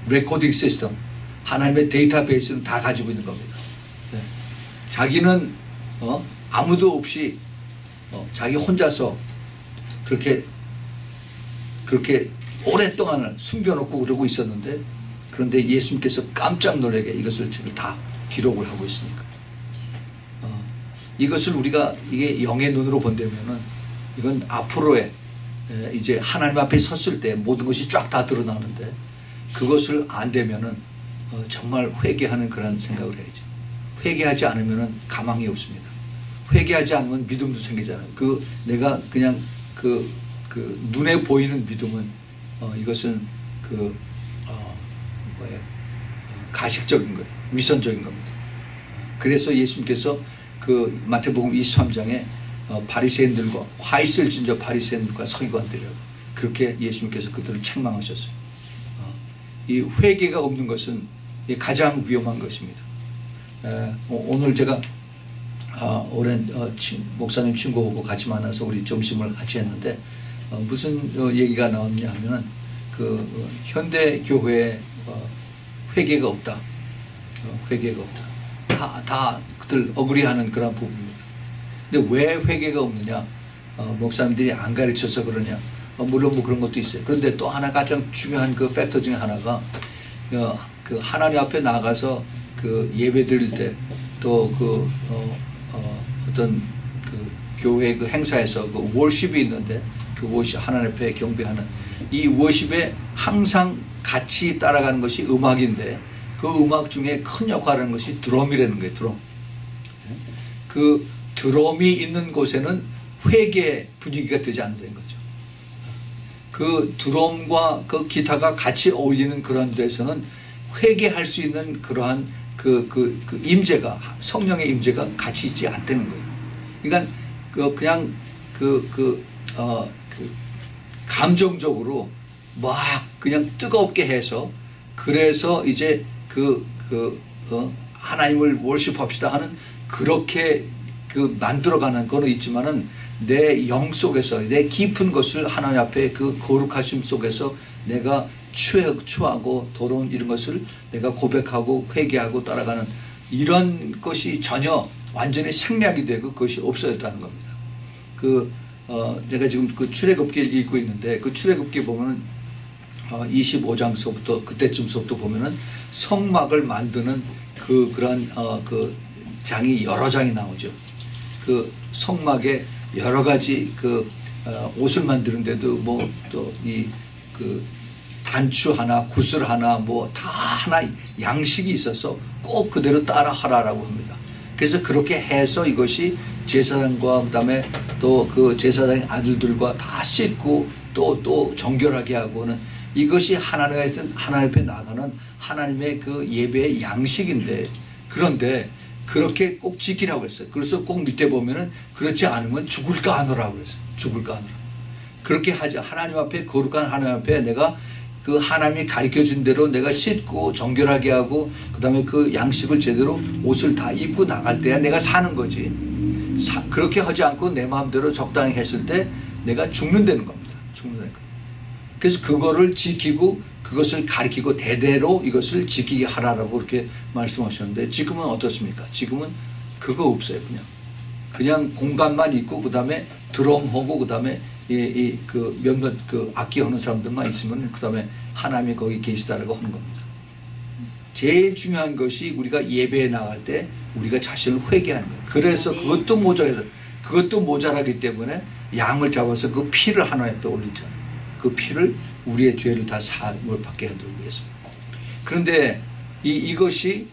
레코딩 시스템, 하나님의 데이터베이스는 다 가지고 있는 겁니다. 자기는 아무도 없이 자기 혼자서 그렇게 오랫동안 숨겨놓고 그러고 있었는데, 그런데 예수님께서 깜짝 놀라게 이것을 다 기록을 하고 있으니까. 이것을 우리가 이게 영의 눈으로 본다면은 이건 앞으로의 이제 하나님 앞에 섰을 때 모든 것이 쫙 다 드러나는데, 그것을 안 되면은 정말 회개하는 그런 생각을 해야죠. 회개하지 않으면은 가망이 없습니다. 회개하지 않으면 믿음도 생기잖아요. 내가 그냥 눈에 보이는 믿음은 이것은 가식적인 거예요. 위선적인 겁니다. 그래서 예수님께서 그 마태복음 23장에 바리새인들과 화이슬 진저 바리새인들과 서기관들이라고 그렇게 예수님께서 그들을 책망하셨어요. 이 회개가 없는 것은 가장 위험한 것입니다. 오늘 제가 오랜 목사님 친구하고 같이 만나서 우리 점심을 같이 했는데 무슨 얘기가 나왔냐 하면은 그 현대 교회에 회개가 없다. 회개가 없다. 다 그들 어그리하는 그런 부분입니다. 근데 왜 회개가 없느냐? 목사님들이 안 가르쳐서 그러냐? 물론 뭐 그런 것도 있어요. 그런데 또 하나 가장 중요한 그 팩터 중에 하나가 그 하나님 앞에 나가서 그 예배 드릴 때 또 그 어떤 그 교회 그 행사에서 그 월십이 있는데 그 월십 하나님 앞에 경배하는 이 월십에 항상 같이 따라가는 것이 음악인데 그 음악 중에 큰 역할을 하는 것이 드럼이라는 거예요. 드럼. 그 드럼이 있는 곳에는 회개 분위기가 되지 않는다는 거죠. 그 드럼과 그 기타가 같이 어울리는 그런 데서는 회개할 수 있는 그러한 그 임재가 성령의 임재가 같이 있지 않다는 거예요. 그러니까 그냥 감정적으로 막 그냥 뜨겁게 해서 그래서 이제 하나님을 월십합시다 하는 그렇게 만들어가는 거는 있지만은 내 영 속에서 내 깊은 것을 하나님 앞에 그 거룩하심 속에서 내가 추하고 더러운 이런 것을 내가 고백하고 회개하고 따라가는 이런 것이 전혀 완전히 생략이 되고 그것이 없어졌다는 겁니다. 제가 지금 그 출애굽기를 읽고 있는데 그 출애굽기 보면은 25장서부터 그때쯤서부터 보면은 성막을 만드는 그런 그 장이 여러 장이 나오죠. 그 성막에 여러 가지 옷을 만드는데도 뭐 또 그 단추 하나, 구슬 하나, 뭐 다 하나 양식이 있어서 꼭 그대로 따라 하라라고 합니다. 그래서 그렇게 해서 이것이 제사장과 그다음에 또 그 제사장의 아들들과 다 씻고 또 정결하게 하고는 이것이 하나님 앞에 나가는 하나님의 그 예배의 양식인데 그런데 그렇게 꼭 지키라고 했어요. 그래서 꼭 밑에 보면은 그렇지 않으면 죽을까 하노라고 그랬어요. 죽을까 하노라. 그렇게 하자. 하나님 앞에 거룩한 하나님 앞에 내가 그 하나님이 가르쳐 준 대로 내가 씻고 정결하게 하고 그다음에 그 양식을 제대로 옷을 다 입고 나갈 때야 내가 사는 거지. 그렇게 하지 않고 내 마음대로 적당히 했을 때 내가 죽는다는 겁니다. 죽는다는 겁니다. 그래서 그거를 지키고 그것을 가르치고 대대로 이것을 지키게 하라라고 그렇게 말씀하셨는데 지금은 어떻습니까? 지금은 그거 없어요. 그냥 공간만 있고 그다음에 드럼하고 그다음에 몇몇 악기 하는 사람들만 있으면 그다음에 하나님이 거기 계시다라고 하는 겁니다. 제일 중요한 것이 우리가 예배에 나갈 때 우리가 자신을 회개하는 거예요. 그래서 그것도 모자라기 때문에 양을 잡아서 그 피를 하나님 앞에 올리잖아요. 그 피를 우리의 죄를 다 사함을 받게 하기 위해서. 그런데 이것이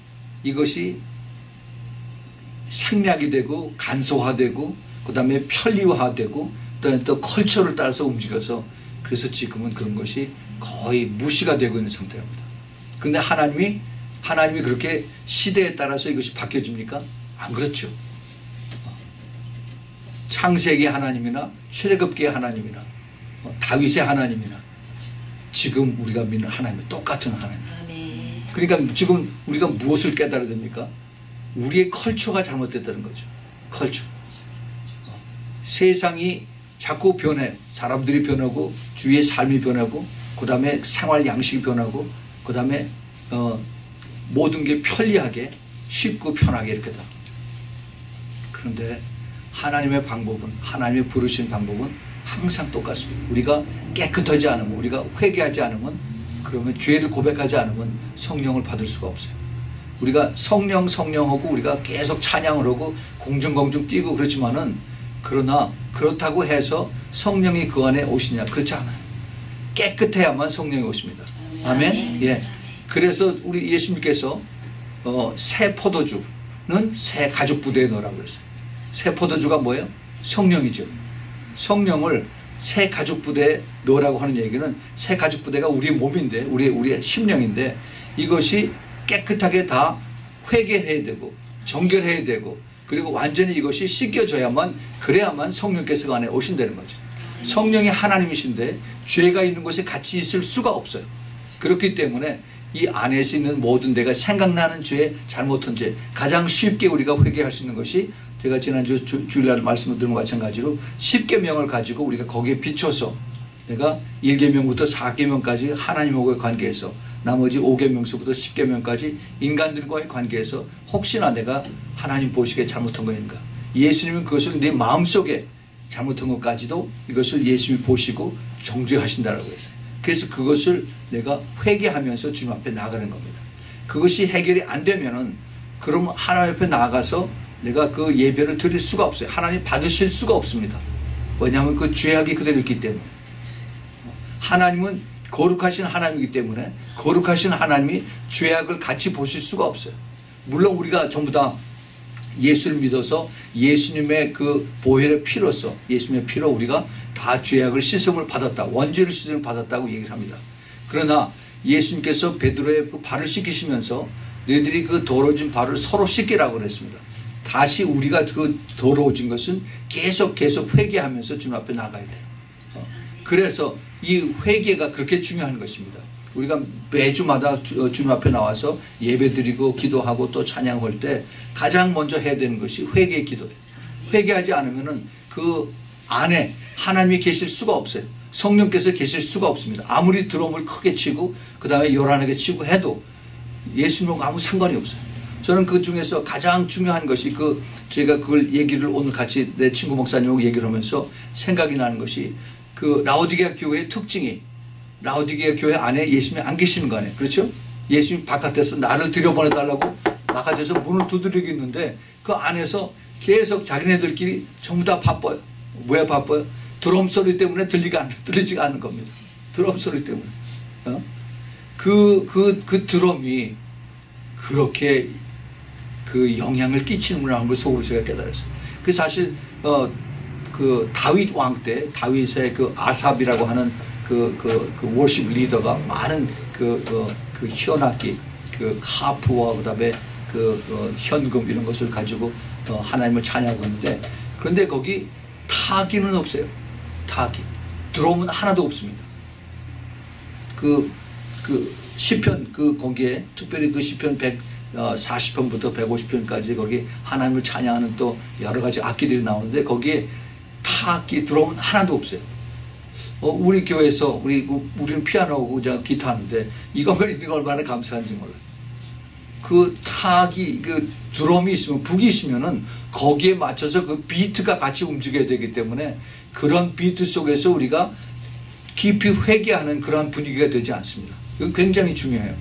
생략이 되고 간소화되고 그다음에 편리화되고 그다음에 또 컬처를 따라서 움직여서 그래서 지금은 그런 것이 거의 무시가 되고 있는 상태입니다. 그런데 하나님이 그렇게 시대에 따라서 이것이 바뀌어집니까? 안 그렇죠. 창세기 하나님이나 출애굽기의 하나님이나 다윗의 하나님이나 지금 우리가 믿는 하나님은 똑같은 하나님. 그러니까 지금 우리가 무엇을 깨달아야 됩니까? 우리의 컬처가 잘못됐다는 거죠. 컬처. 세상이 자꾸 변해요. 사람들이 변하고 주위의 삶이 변하고 그 다음에 생활 양식이 변하고 그 다음에 모든 게 편리하게 쉽고 편하게 이렇게 다. 그런데 하나님의 방법은 하나님의 부르신 방법은 항상 똑같습니다. 우리가 깨끗하지 않으면 우리가 회개하지 않으면 그러면 죄를 고백하지 않으면 성령을 받을 수가 없어요. 우리가 성령하고 우리가 계속 찬양을 하고 공중공중 뛰고 그렇지만은 그러나 그렇다고 해서 성령이 그 안에 오시냐? 그렇지 않아요. 깨끗해야만 성령이 오십니다. 아멘? 예. 그래서 우리 예수님께서 새 포도주는 새 가죽 부대에 넣으라고 그랬어요. 새 포도주가 뭐예요? 성령이죠. 성령을 새 가죽 부대에 넣으라고 하는 얘기는 새 가죽 부대가 우리의 몸인데 우리의 심령인데 이것이 깨끗하게 다 회개해야 되고 정결해야 되고 그리고 완전히 이것이 씻겨져야만 그래야만 성령께서 그 안에 오신다는 거죠. 성령이 하나님이신데 죄가 있는 곳에 같이 있을 수가 없어요. 그렇기 때문에 이 안에서 있는 모든 내가 생각나는 죄, 잘못한 죄 가장 쉽게 우리가 회개할 수 있는 것이 제가 지난주 주일날 말씀을 드린 것과 마찬가지로 10계명을 가지고 우리가 거기에 비춰서 내가 1계명부터 4계명까지 하나님과의 관계에서 나머지 5계명서부터 10계명까지 인간들과의 관계에서 혹시나 내가 하나님 보시기에 잘못한 것인가, 예수님은 그것을 내 마음속에 잘못한 것까지도 이것을 예수님이 보시고 정죄하신다라고 했어요. 그래서 그것을 내가 회개하면서 주님 앞에 나가는 겁니다. 그것이 해결이 안 되면은 그럼 하나님 앞에 나가서 내가 그 예배를 드릴 수가 없어요. 하나님 받으실 수가 없습니다. 왜냐하면 그 죄악이 그대로 있기 때문에. 하나님은 거룩하신 하나님이기 때문에 거룩하신 하나님이 죄악을 같이 보실 수가 없어요. 물론 우리가 전부 다 예수를 믿어서 예수님의 그 보혈의 피로서 예수님의 피로 우리가 다 죄악을 씻음을 받았다, 원죄를 씻음을 받았다고 얘기를 합니다. 그러나 예수님께서 베드로의 그 발을 씻기시면서 너희들이 그 더러워진 발을 서로 씻기라고 그랬습니다. 다시 우리가 그 더러워진 것은 계속 회개하면서 주님 앞에 나가야 돼요. 그래서 이 회개가 그렇게 중요한 것입니다. 우리가 매주마다 주님 앞에 나와서 예배드리고 기도하고 또 찬양할 때 가장 먼저 해야 되는 것이 회개의 기도예요. 회개하지 않으면은 그 안에 하나님이 계실 수가 없어요. 성령께서 계실 수가 없습니다. 아무리 드럼을 크게 치고 그 다음에 요란하게 치고 해도 예수님과 아무 상관이 없어요. 저는 그 중에서 가장 중요한 것이 제가 그걸 얘기를 오늘 같이 내 친구 목사님하고 얘기를 하면서 생각이 나는 것이 그 라오디게아 교회의 특징이 라오디게아 교회 안에 예수님이 안 계시는 거 아니에요. 그렇죠? 예수님이 바깥에서 나를 들여보내달라고 바깥에서 문을 두드리고 있는데 그 안에서 계속 자기네들끼리 전부 다 바빠요. 왜 바빠요? 드럼 소리 때문에 들리지가 않는 겁니다. 드럼 소리 때문에. 그 드럼이 그렇게 그 영향을 끼치는구나 하는 걸 속으로 제가 깨달았어요. 그 사실 그 다윗 왕 때 다윗의 그 아삽이라고 하는 그 워십 리더가 많은 그 현악기, 그 하프와 그다음에 현금 이런 것을 가지고 하나님을 찬양하고 있는데, 그런데 거기 타악기는 없어요. 타악기, 드럼은 하나도 없습니다. 그 시편 거기에 특별히 그 시편 140편부터 150편까지 거기 하나님을 찬양하는 또 여러 가지 악기들이 나오는데 거기에 타악기, 드럼은 하나도 없어요. 우리 교회에서 우리는 피아노하고 기타 하는데 이것만 있는 거 얼마나 감사한지 몰라요. 그 타악이, 그 드럼이 있으면, 북이 있으면은 거기에 맞춰서 그 비트가 같이 움직여야 되기 때문에 그런 비트 속에서 우리가 깊이 회개하는 그러한 분위기가 되지 않습니다. 이건 굉장히 중요해요.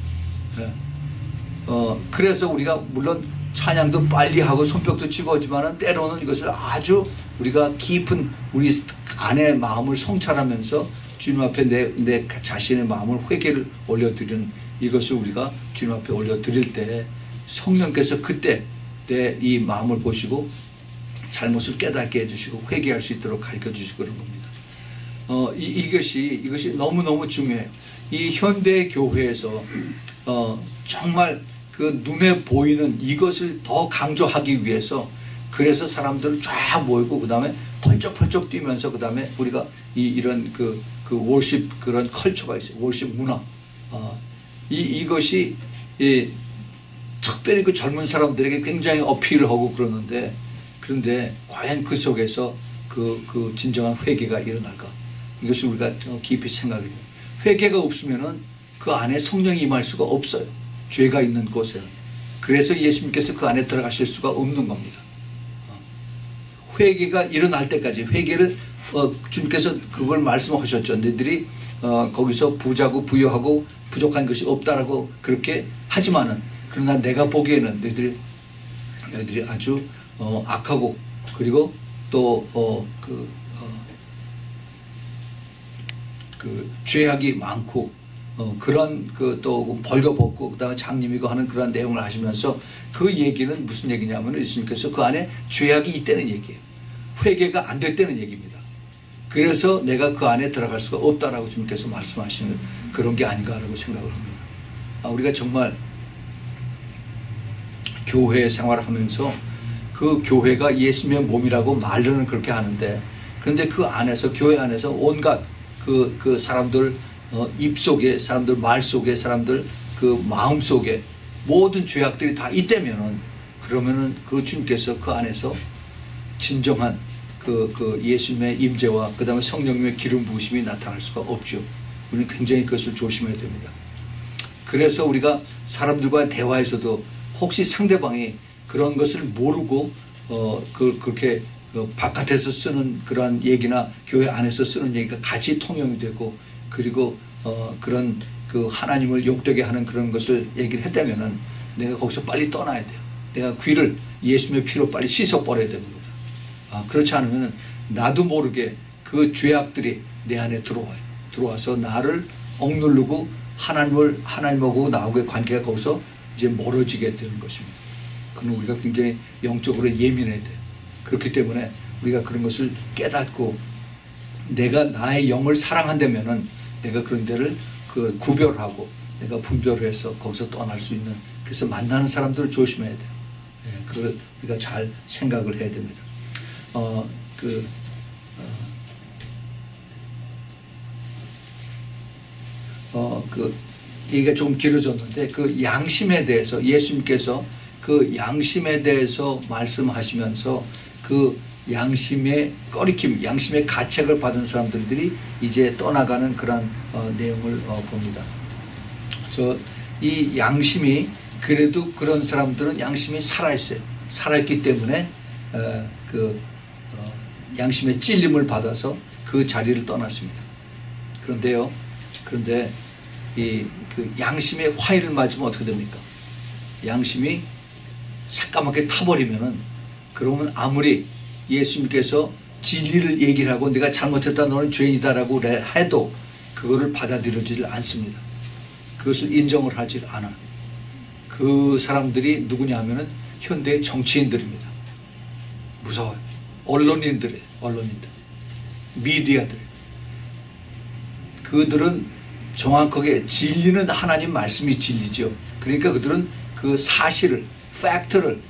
그래서 우리가 물론 찬양도 빨리 하고 손뼉도 치고 하지만은 때로는 이것을 아주 우리가 깊은 우리 안의 마음을 성찰하면서 주님 앞에 내 자신의 마음을 회개를 올려드리는 이것을 우리가 주님 앞에 올려드릴 때 성령께서 그때 내 이 마음을 보시고 잘못을 깨닫게 해주시고 회개할 수 있도록 가르쳐 주시고 그런 겁니다. 이것이 너무너무 중요해요. 이 현대 교회에서 정말 그 눈에 보이는 이것을 더 강조하기 위해서 그래서 사람들은 쫙 모이고 그 다음에 펄쩍펄쩍 뛰면서 그 다음에 우리가 이런 그 월십 그런 컬처가 있어요. 월십 문화. 이것이 특별히 그 젊은 사람들에게 굉장히 어필을 하고 그러는데, 그런데 과연 그 속에서 그 진정한 회개가 일어날까? 이것을 우리가 깊이 생각해야 돼요. 회개가 없으면은 그 안에 성령이 임할 수가 없어요. 죄가 있는 곳에는. 그래서 예수님께서 그 안에 들어가실 수가 없는 겁니다. 회개가 일어날 때까지 회개를 주님께서 그걸 말씀하셨죠. 너희들이 거기서 부자고 부유하고 부족한 것이 없다라고 그렇게 하지만은, 그러나 내가 보기에는 너희들이 아주 악하고 그리고 또 죄악이 많고 그런 또 벌거벗고 그다음에 장님이고 하는 그런 내용을 하시면서 그 얘기는 무슨 얘기냐면 예수님께서 그 안에 죄악이 있다는 얘기예요. 회개가 안 됐다는 얘기입니다. 그래서 내가 그 안에 들어갈 수가 없다라고 주님께서 말씀하시는 그런 게 아닌가라고 생각을 합니다. 우리가 정말 교회 생활을 하면서 그 교회가 예수님의 몸이라고 말로는 그렇게 하는데, 그런데 그 안에서, 교회 안에서 온갖 그 사람들 입 속에, 사람들 말 속에, 사람들 그 마음 속에 모든 죄악들이 다 있다면은, 그러면은 그 주님께서 그 안에서 진정한 그 예수님의 임재와 그 다음에 성령님의 기름 부으심이 나타날 수가 없죠. 우리는 굉장히 그것을 조심해야 됩니다. 그래서 우리가 사람들과의 대화에서도 혹시 상대방이 그런 것을 모르고 그렇게 바깥에서 쓰는 그러한 얘기나 교회 안에서 쓰는 얘기가 같이 통용이 되고, 그리고 그런 그 하나님을 욕되게 하는 그런 것을 얘기를 했다면은 내가 거기서 빨리 떠나야 돼요. 내가 귀를 예수님의 피로 빨리 씻어버려야 됩니다. 그렇지 않으면 나도 모르게 그 죄악들이 내 안에 들어와서 나를 억누르고 하나님하고 나하고의 관계가 거기서 이제 멀어지게 되는 것입니다. 그럼 우리가 굉장히 영적으로 예민해야 돼요. 그렇기 때문에 우리가 그런 것을 깨닫고, 내가 나의 영을 사랑한다면은 내가 그런 데를 구별하고 내가 분별을 해서 거기서 떠날 수 있는, 그래서 만나는 사람들을 조심해야 돼요. 그걸 우리가 잘 생각을 해야 됩니다. 얘기가 좀 길어졌는데, 그 양심에 대해서 예수님께서 그 양심에 대해서 말씀하시면서 그 양심의 꺼리킴, 양심의 가책을 받은 사람들이 이제 떠나가는 그런 내용을 봅니다. 이 양심이, 그래도 그런 사람들은 양심이 살아있어요. 살아있기 때문에 양심의 찔림을 받아서 그 자리를 떠났습니다. 그런데 그 양심의 화일을 맞으면 어떻게 됩니까? 양심이 새까맣게 타버리면은, 그러면 아무리 예수님께서 진리를 얘기를 하고 내가 잘못했다, 너는 죄인이다라고 해도 그거를 받아들여지질 않습니다. 그것을 인정을 하질 않아. 그 사람들이 누구냐 하면은 현대의 정치인들입니다. 무서워요. 언론인들, 미디어들. 그들은 정확하게 진리는 하나님 말씀이 진리죠. 그러니까 그들은 그 사실을, 팩트를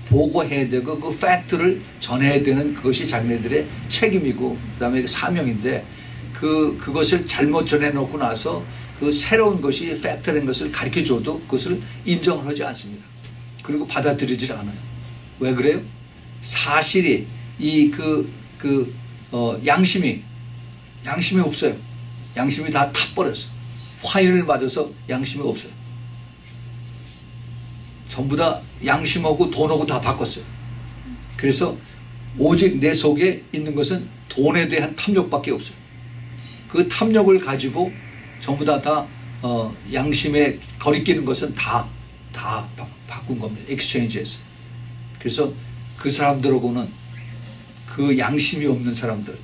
보고해야 되고 그 팩트를 전해야 되는 그것이 자기네들의 책임이고 그 다음에 사명인데, 그것을 잘못 전해놓고 나서 그 새로운 것이 팩트라는 것을 가르쳐줘도 그것을 인정을 하지 않습니다. 그리고 받아들이질 않아요. 왜 그래요? 사실이 양심이 없어요. 양심이 다 타버렸어. 화일을 맞아서 양심이 없어요. 전부 다 양심하고 돈하고 다 바꿨어요. 그래서 오직 내 속에 있는 것은 돈에 대한 탐욕밖에 없어요. 그 탐욕을 가지고 전부 다 양심에 거리끼는 것은 다 바꾼 겁니다. exchange에서. 그래서 그 사람들하고는, 그 양심이 없는 사람들,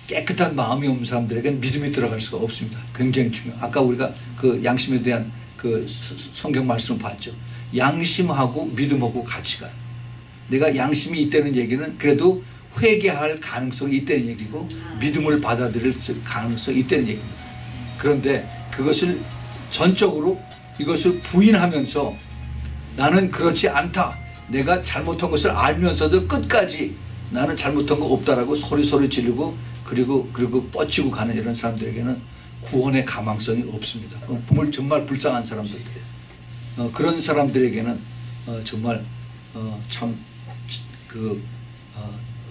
깨끗한 마음이 없는 사람들에게는 믿음이 들어갈 수가 없습니다. 굉장히 중요해요. 아까 우리가 그 양심에 대한 그 성경 말씀을 봤죠. 양심하고 믿음하고 같이 가요. 내가 양심이 있다는 얘기는 그래도 회개할 가능성이 있다는 얘기고, 믿음을 받아들일 가능성이 있다는 얘기입니다. 그런데 그것을 전적으로 이것을 부인하면서 나는 그렇지 않다, 내가 잘못한 것을 알면서도 끝까지 나는 잘못한 거 없다라고 소리 지르고 그리고 뻗치고 가는 이런 사람들에게는 구원의 가망성이 없습니다. 정말 불쌍한 사람들이에요. 그런 사람들에게는 정말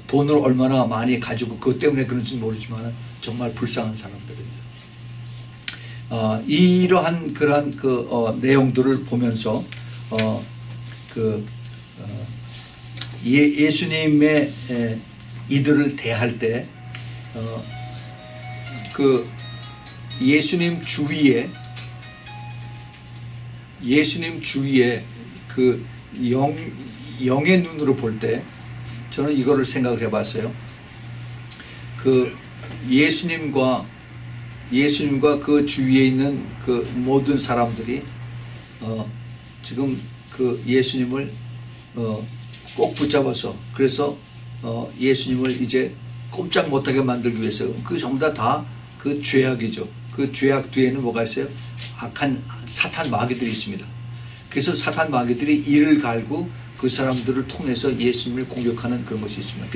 돈을 얼마나 많이 가지고 그것 때문에 그런지는 모르지만 정말 불쌍한 사람들입니다. 이러한 그러한 내용들을 보면서 예수님의 이들을 대할 때 예수님 주위에 그 영의 눈으로 볼 때 저는 이거를 생각을 해봤어요. 그 예수님과 그 주위에 있는 그 모든 사람들이 지금 그 예수님을 꼭 붙잡아서, 그래서 예수님을 이제 꼼짝 못하게 만들기 위해서, 그 전부 다 그 죄악이죠. 그 죄악 뒤에는 뭐가 있어요? 악한 사탄 마귀들이 있습니다. 그래서 사탄 마귀들이 이를 갈고 그 사람들을 통해서 예수님을 공격하는 그런 것이 있습니다.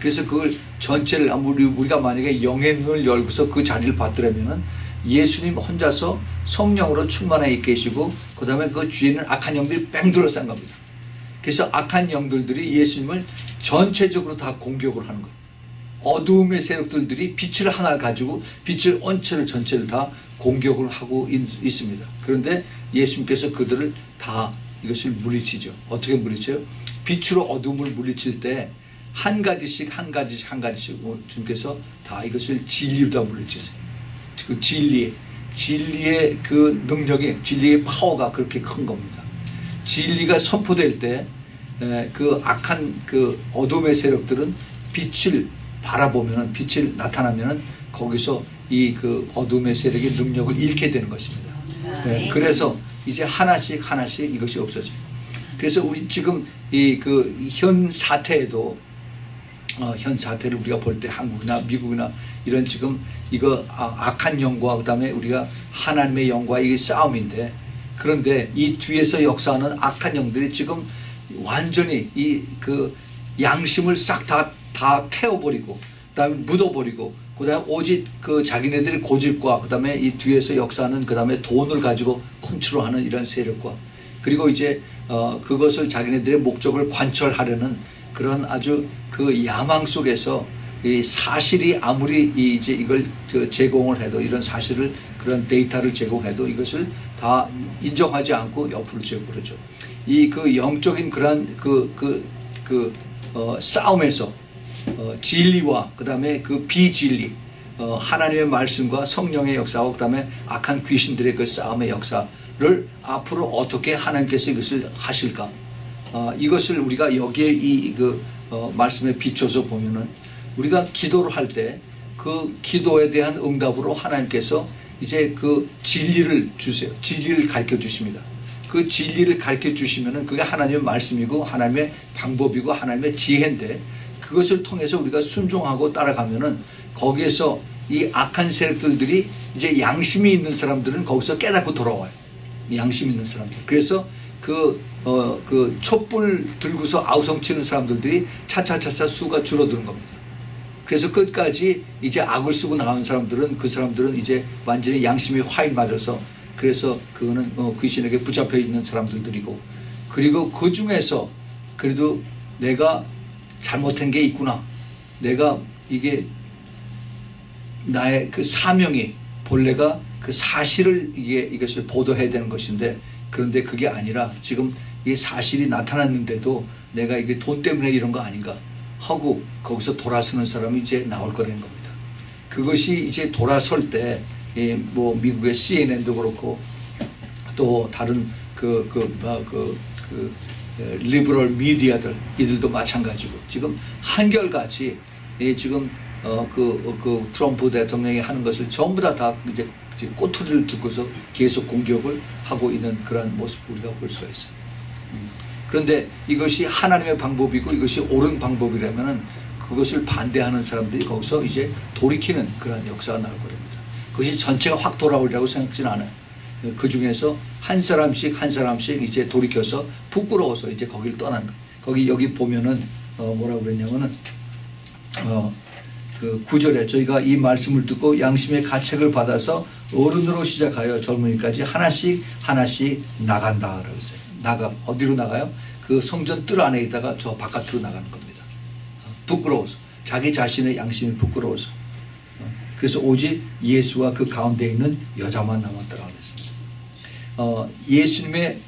그래서 그걸 전체를 우리가 만약에 영의 눈을 열고서 그 자리를 받더라면은 예수님 혼자서 성령으로 충만해 계시고 그 다음에 그 뒤에는 악한 영들이 뺑 둘러싼 겁니다. 그래서 악한 영들이 예수님을 전체적으로 다 공격을 하는 거예요. 어두움의 세력들이 빛을 하나 가지고 빛을 원체를 전체를 다 공격을 하고 있습니다. 그런데 예수님께서 그들을 다 이것을 물리치죠. 어떻게 물리쳐요? 빛으로 어둠을 물리칠 때 한 가지씩 주님께서 다 이것을 진리로 다 물리치세요. 그 진리의 그 능력이, 진리의 파워가 그렇게 큰 겁니다. 진리가 선포될 때 그 악한 그 어둠의 세력들은 빛을 바라보면은, 빛을 나타나면은 거기서 이 그 어둠의 세력의 능력을 잃게 되는 것입니다. 그래서 이제 하나씩 이것이 없어져요. 그래서 우리 지금 이 그 현 사태에도 현 사태를 우리가 볼 때 한국이나 미국이나 이런 지금 이거 악한 영과 그다음에 우리가 하나님의 영과 이 싸움인데, 그런데 이 뒤에서 역사하는 악한 영들이 지금 완전히 이 그 양심을 싹 다 태워버리고 그다음에 묻어버리고 그다음에 오직 그 자기네들의 고집과 그다음에 이 뒤에서 역사하는 그다음에 돈을 가지고 컨트롤하는 이런 세력과 그리고 이제 그것을 자기네들의 목적을 관철하려는 그런 아주 그 야망 속에서 이 사실이 아무리 이제 이걸 제공을 해도 이런 사실을 그런 데이터를 제공해도 이것을 다 인정하지 않고 옆으로 제공하죠. 이 그 영적인 그런 싸움에서 진리와 그다음에 그 비진리, 하나님의 말씀과 성령의 역사와 그다음에 악한 귀신들의 그 싸움의 역사를 앞으로 어떻게 하나님께서 이것을 하실까? 이것을 우리가 여기에 말씀에 비춰서 보면은 우리가 기도를 할 때 그 기도에 대한 응답으로 하나님께서 이제 그 진리를 주세요. 진리를 가르쳐 주십니다. 그 진리를 가르쳐 주시면은 그게 하나님의 말씀이고 하나님의 방법이고 하나님의 지혜인데, 그것을 통해서 우리가 순종하고 따라가면은 거기에서 이 악한 세력들이 이제 양심이 있는 사람들은 거기서 깨닫고 돌아와요. 양심 있는 사람들. 그래서 그 촛불 들고서 아우성치는 사람들이 차차차차 수가 줄어드는 겁니다. 그래서 끝까지 이제 악을 쓰고 나가는 사람들은 그 사람들은 이제 완전히 양심이 화인 맞아서, 그래서 그거는 귀신에게 붙잡혀 있는 사람들이고, 그리고 그 중에서 그래도 내가 잘못한 게 있구나, 내가 이게 나의 그 사명이 본래가 그 사실을 이것을 보도해야 되는 것인데, 그런데 그게 아니라 지금 이 사실이 나타났는데도 내가 이게 돈 때문에 이런 거 아닌가 하고 거기서 돌아서는 사람이 이제 나올 거라는 겁니다. 그것이 이제 돌아설 때 뭐 미국의 CNN도 그렇고 또 다른 리버럴 미디어들 이들도 마찬가지고 지금 한결같이 지금 그 트럼프 대통령이 하는 것을 전부 다 이제 꼬투리를 듣고서 계속 공격을 하고 있는 그런 모습을 우리가 볼 수가 있어요. 그런데 이것이 하나님의 방법이고 이것이 옳은 방법이라면은 그것을 반대하는 사람들이 거기서 이제 돌이키는 그런 역사가 나올 겁니다. 그것이 전체가 확 돌아오리라고 생각지는 않아요. 그 중에서 한 사람씩 이제 돌이켜서 부끄러워서 이제 거기를 떠난 거예요. 여기 보면은 뭐라고 그랬냐면은 그 9절에 저희가 이 말씀을 듣고 양심의 가책을 받아서 어른으로 시작하여 젊은이까지 하나씩 나간다라고 했어요. 어디로 나가요? 그 성전 뜰 안에 있다가 저 바깥으로 나가는 겁니다. 부끄러워서, 자기 자신의 양심이 부끄러워서. 그래서 오직 예수와 그 가운데 있는 여자만 남았다고 했습니다. 예수님을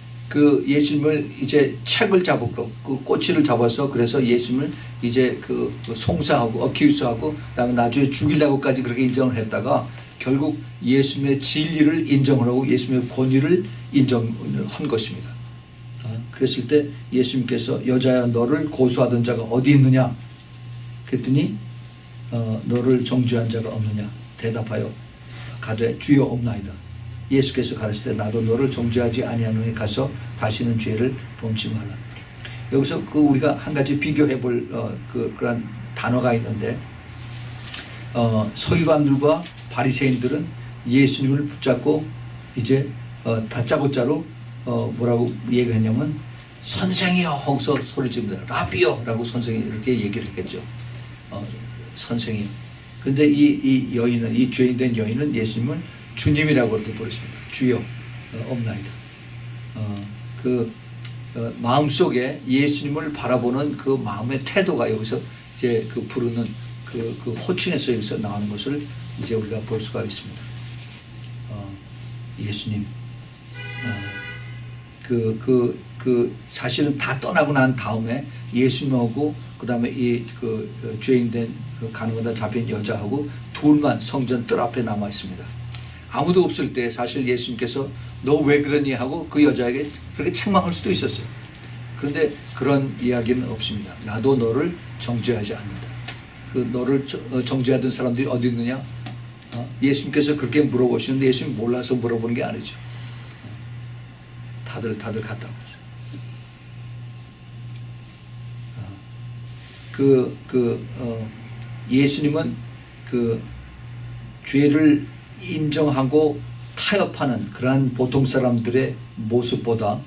이제 책을 잡고 그 꼬치를 잡아서 그래서 예수님을 이제 그 송사하고 어큐스하고 그다음에 나중에 죽이려고까지 그렇게 인정을 했다가 결국 예수님의 진리를 인정을 하고 예수님의 권위를 인정한 것입니다. 그랬을 때 예수님께서 여자야 너를 고소하던 자가 어디 있느냐 그랬더니 너를 정죄한 자가 없느냐 대답하여 가되 주여 없나이다. 예수께서 가르치되 나도 너를 정죄하지 아니하노니 가서 다시는 죄를 범치 말라. 여기서 우리가 한 가지 비교해 볼 그런 단어가 있는데 서기관들과 바리새인들은 예수님을 붙잡고 이제 다짜고짜로 뭐라고 얘기했냐면 선생이여 하고서 소리 지릅니다. 라비요 라고 선생이 이렇게 얘기를 했겠죠. 선생이. 근데 이 여인은, 이 죄인된 여인은 예수님을 주님이라고 이렇게 부르십니다. 주여 없나이다. 마음속에 예수님을 바라보는 그 마음의 태도가 여기서 이제 그 부르는 그 호칭에서 여기서 나오는 것을 이제 우리가 볼 수가 있습니다. 예수님. 사실은 다 떠나고 난 다음에 예수님하고 그 다음에 죄인된 가늠하다 잡힌 여자하고 둘만 성전 뜰 앞에 남아 있습니다. 아무도 없을 때 사실 예수님께서 너 왜 그러니 하고 그 여자에게 그렇게 책망할 수도 있었어요. 그런데 그런 이야기는 없습니다. 나도 너를 정죄하지 않는다. 너를 정죄하던 사람들이 어디 있느냐? 예수님께서 그렇게 물어보시는데 예수님 몰라서 물어보는 게 아니죠. 다들 갔다고 했어요. 예수님은 죄를 인정하고 타협하는 그러한 보통 사람들의 모습보다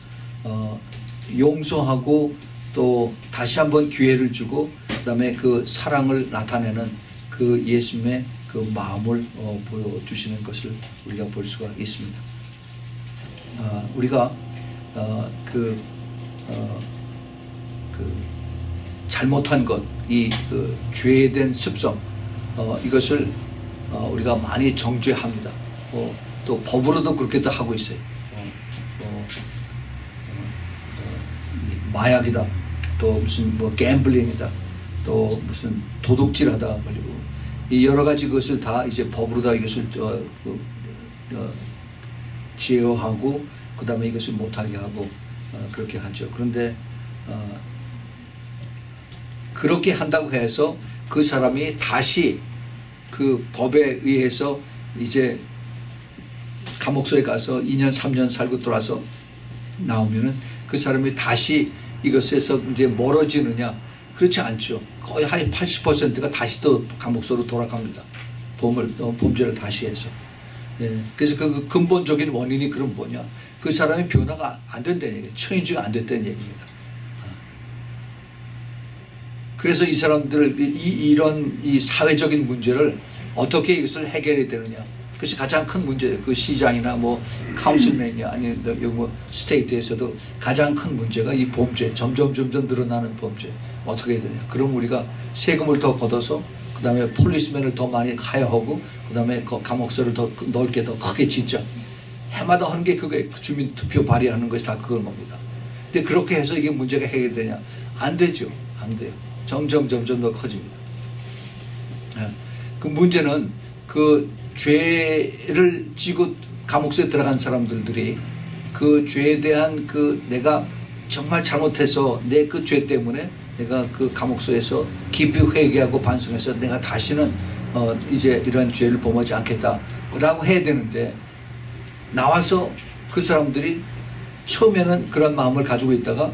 용서하고 또 다시 한번 기회를 주고 그다음에 그 사랑을 나타내는 그 예수님의 그 마음을 보여주시는 것을 우리가 볼 수가 있습니다. 우리가 잘못한 것, 이 죄된 습성, 이것을 우리가 많이 정죄합니다. 또 법으로도 그렇게도 하고 있어요. 마약이다, 또 무슨 갬블링이다, 또 무슨 도둑질하다, 그리고 이 여러 가지 것을 다 이제 법으로 다 이것을 제어하고 그 다음에 이것을 못하게 하고 그렇게 하죠. 그런데 그렇게 한다고 해서 그 사람이 다시 그 법에 의해서 이제 감옥소에 가서 2년 3년 살고 돌아서 나오면은 그 사람이 다시 이것에서 이제 멀어지느냐? 그렇지 않죠. 거의 한 80%가 다시 또 감옥소로 돌아갑니다. 범죄를 다시 해서. 예. 그래서 그 근본적인 원인이 그럼 뭐냐? 그 사람의 변화가 안 된다는 얘기예요. 체인지가 안 됐다는 얘기입니다. 그래서 이 사람들, 이런 이 사회적인 문제를 어떻게 이것을 해결해야 되느냐. 그것이 가장 큰 문제예요. 그 시장이나 카운슬맨이나 아니면 여기 스테이트에서도 가장 큰 문제가 이 범죄, 점점 늘어나는 범죄. 어떻게 해야 되냐. 그럼 우리가 세금을 더 걷어서 그 다음에 폴리스맨을 더 많이 하여하고 그 다음에 감옥소를 더 넓게 더 크게 짓자. 해마다 하는 게 그게 주민투표 발의하는 것이 다 그걸 겁니다. 근데 그렇게 해서 이게 문제가 해결되냐? 안 되죠. 안 돼요. 점점 더 커집니다. 그 문제는 그 죄를 지고 감옥소에 들어간 사람들이 그 죄에 대한 내가 정말 잘못해서 내 그 죄 때문에 내가 그 감옥소에서 깊이 회개하고 반성해서 내가 다시는 이제 이런 죄를 범하지 않겠다라고 해야 되는데 나와서 그 사람들이 처음에는 그런 마음을 가지고 있다가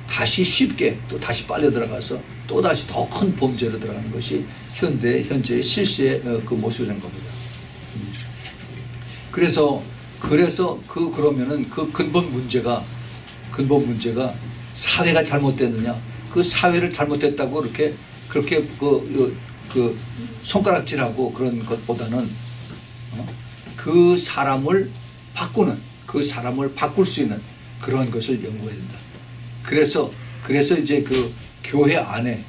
다시 쉽게 또 다시 빨려 들어가서 또 다시 더 큰 범죄로 들어가는 것이 현재의 실시의 그 모습이라는 겁니다. 그래서 그러면은 그 근본 문제가 사회가 잘못됐느냐? 그 사회를 잘못됐다고 그렇게 손가락질하고 그런 것보다는 그 사람을 바꿀 수 있는 그런 것을 연구해야 된다. 그래서 이제 그 교회 안에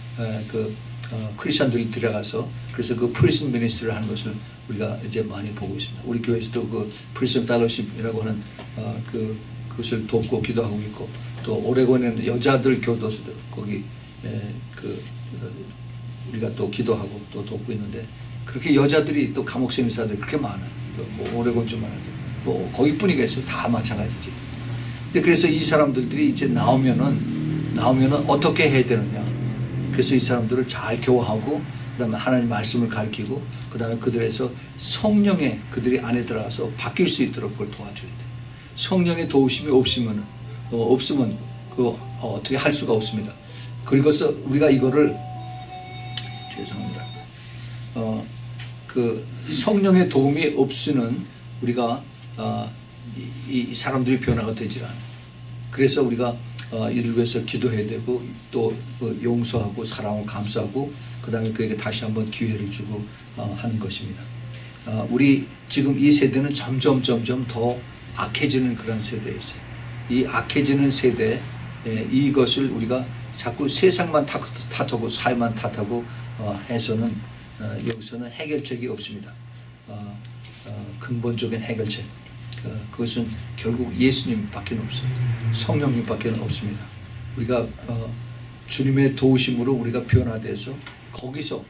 크리스천들이 들어가서 그래서 그 프리즌 미니스트를 하는 것을 우리가 이제 많이 보고 있습니다. 우리 교회에서도 그 프리즌 펠로십이라고 하는 그것을 돕고 기도하고 있고 또 오레곤에는 여자들 교도소도 거기 우리가 또 기도하고 또 돕고 있는데 그렇게 여자들이 또 감옥생 의사들이 그렇게 많아요. 오레곤 좀 많아요. 거기뿐이겠어요. 다 마찬가지지. 근데 그래서 이 사람들이 이제 나오면은 어떻게 해야 되느냐. 그래서 이 사람들을 잘 교화하고 그다음에 하나님 말씀을 가르치고 그다음에 그들에서 성령의 그들이 안에 들어가서 바뀔 수 있도록 그걸 도와줘야 돼. 성령의 도우심이 없으면 어떻게 할 수가 없습니다. 그리고서 우리가 이거를 죄송합니다. 그 성령의 도움이 없이는 우리가 이 사람들이 변화가 되질 않아요. 그래서 우리가 이를 위해서 기도해야 되고 또 용서하고 사랑하고 감사하고 그 다음에 그에게 다시 한번 기회를 주고 하는 것입니다. 우리 지금 이 세대는 점점 더 악해지는 그런 세대에 있어요. 이 악해지는 세대 이것을 우리가 자꾸 세상만 탓하고 사회만 탓하고 해서는 여기서는 해결책이 없습니다. 근본적인 해결책 그것은 결국 예수님밖에 없어요. 성령님밖에 없습니다. 우리가 주님의 도우심으로 우리가 변화돼서 거기서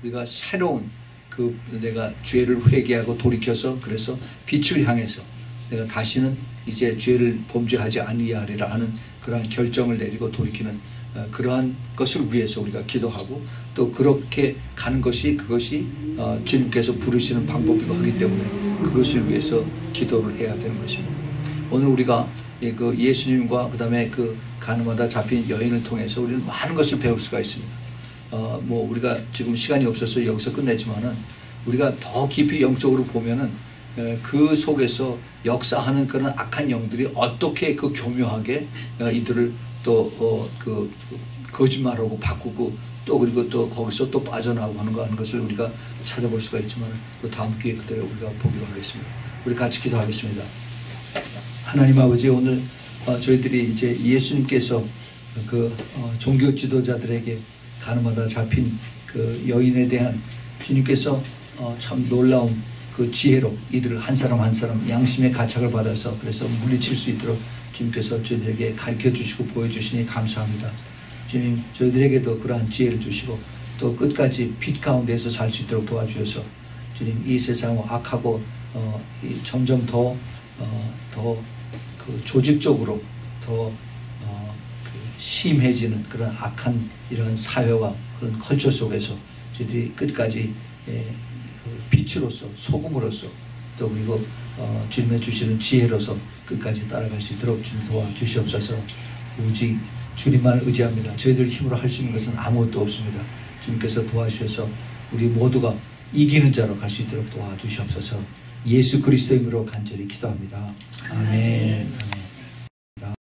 우리가 새로운 그 내가 죄를 회개하고 돌이켜서 그래서 빛을 향해서 내가 다시는 이제 죄를 범죄하지 아니하리라 하는 그러한 결정을 내리고 돌이키는 그러한 것을 위해서 우리가 기도하고 또 그렇게 가는 것이 그것이 주님께서 부르시는 방법이고 하기 때문에 그것을 위해서 기도를 해야 되는 것입니다. 오늘 우리가 그 예수님과 그 다음에 그 가늠하다 잡힌 여인을 통해서 우리는 많은 것을 배울 수가 있습니다. 뭐 우리가 지금 시간이 없어서 여기서 끝냈지만은 우리가 더 깊이 영적으로 보면은 그 속에서 역사하는 그런 악한 영들이 어떻게 그 교묘하게 이들을 또 그 거짓말하고 바꾸고 또 그리고 또 거기서 또 빠져나오고 하는 것을 우리가 찾아볼 수가 있지만 또 다음 기회 그대로 우리가 보기로 하겠습니다. 우리 같이 기도하겠습니다. 하나님 아버지 오늘 저희들이 이제 예수님께서 그 종교 지도자들에게 가늠하다 잡힌 그 여인에 대한 주님께서 참 놀라운 그 지혜로 이들을 한 사람 한 사람 양심의 가책을 받아서 그래서 물리칠 수 있도록 주님께서 저희들에게 가르쳐 주시고 보여주시니 감사합니다. 주님 저희들에게도 그러한 지혜를 주시고 또 끝까지 빛 가운데서 살 수 있도록 도와주셔서 주님 이 세상은 악하고 점점 더 그 조직적으로 더 심해지는 그런 악한 이런 사회와 그런 컬처 속에서 저희들이 끝까지 빛으로서 소금으로서 또 그리고 주님의 주시는 지혜로서 끝까지 따라갈 수 있도록 주님 도와주시옵소서. 오직 주님만 의지합니다. 저희들 힘으로 할 수 있는 것은 아무것도 없습니다. 주님께서 도와주셔서 우리 모두가 이기는 자로 갈 수 있도록 도와주시옵소서. 예수 그리스도 이름으로 간절히 기도합니다. 아멘.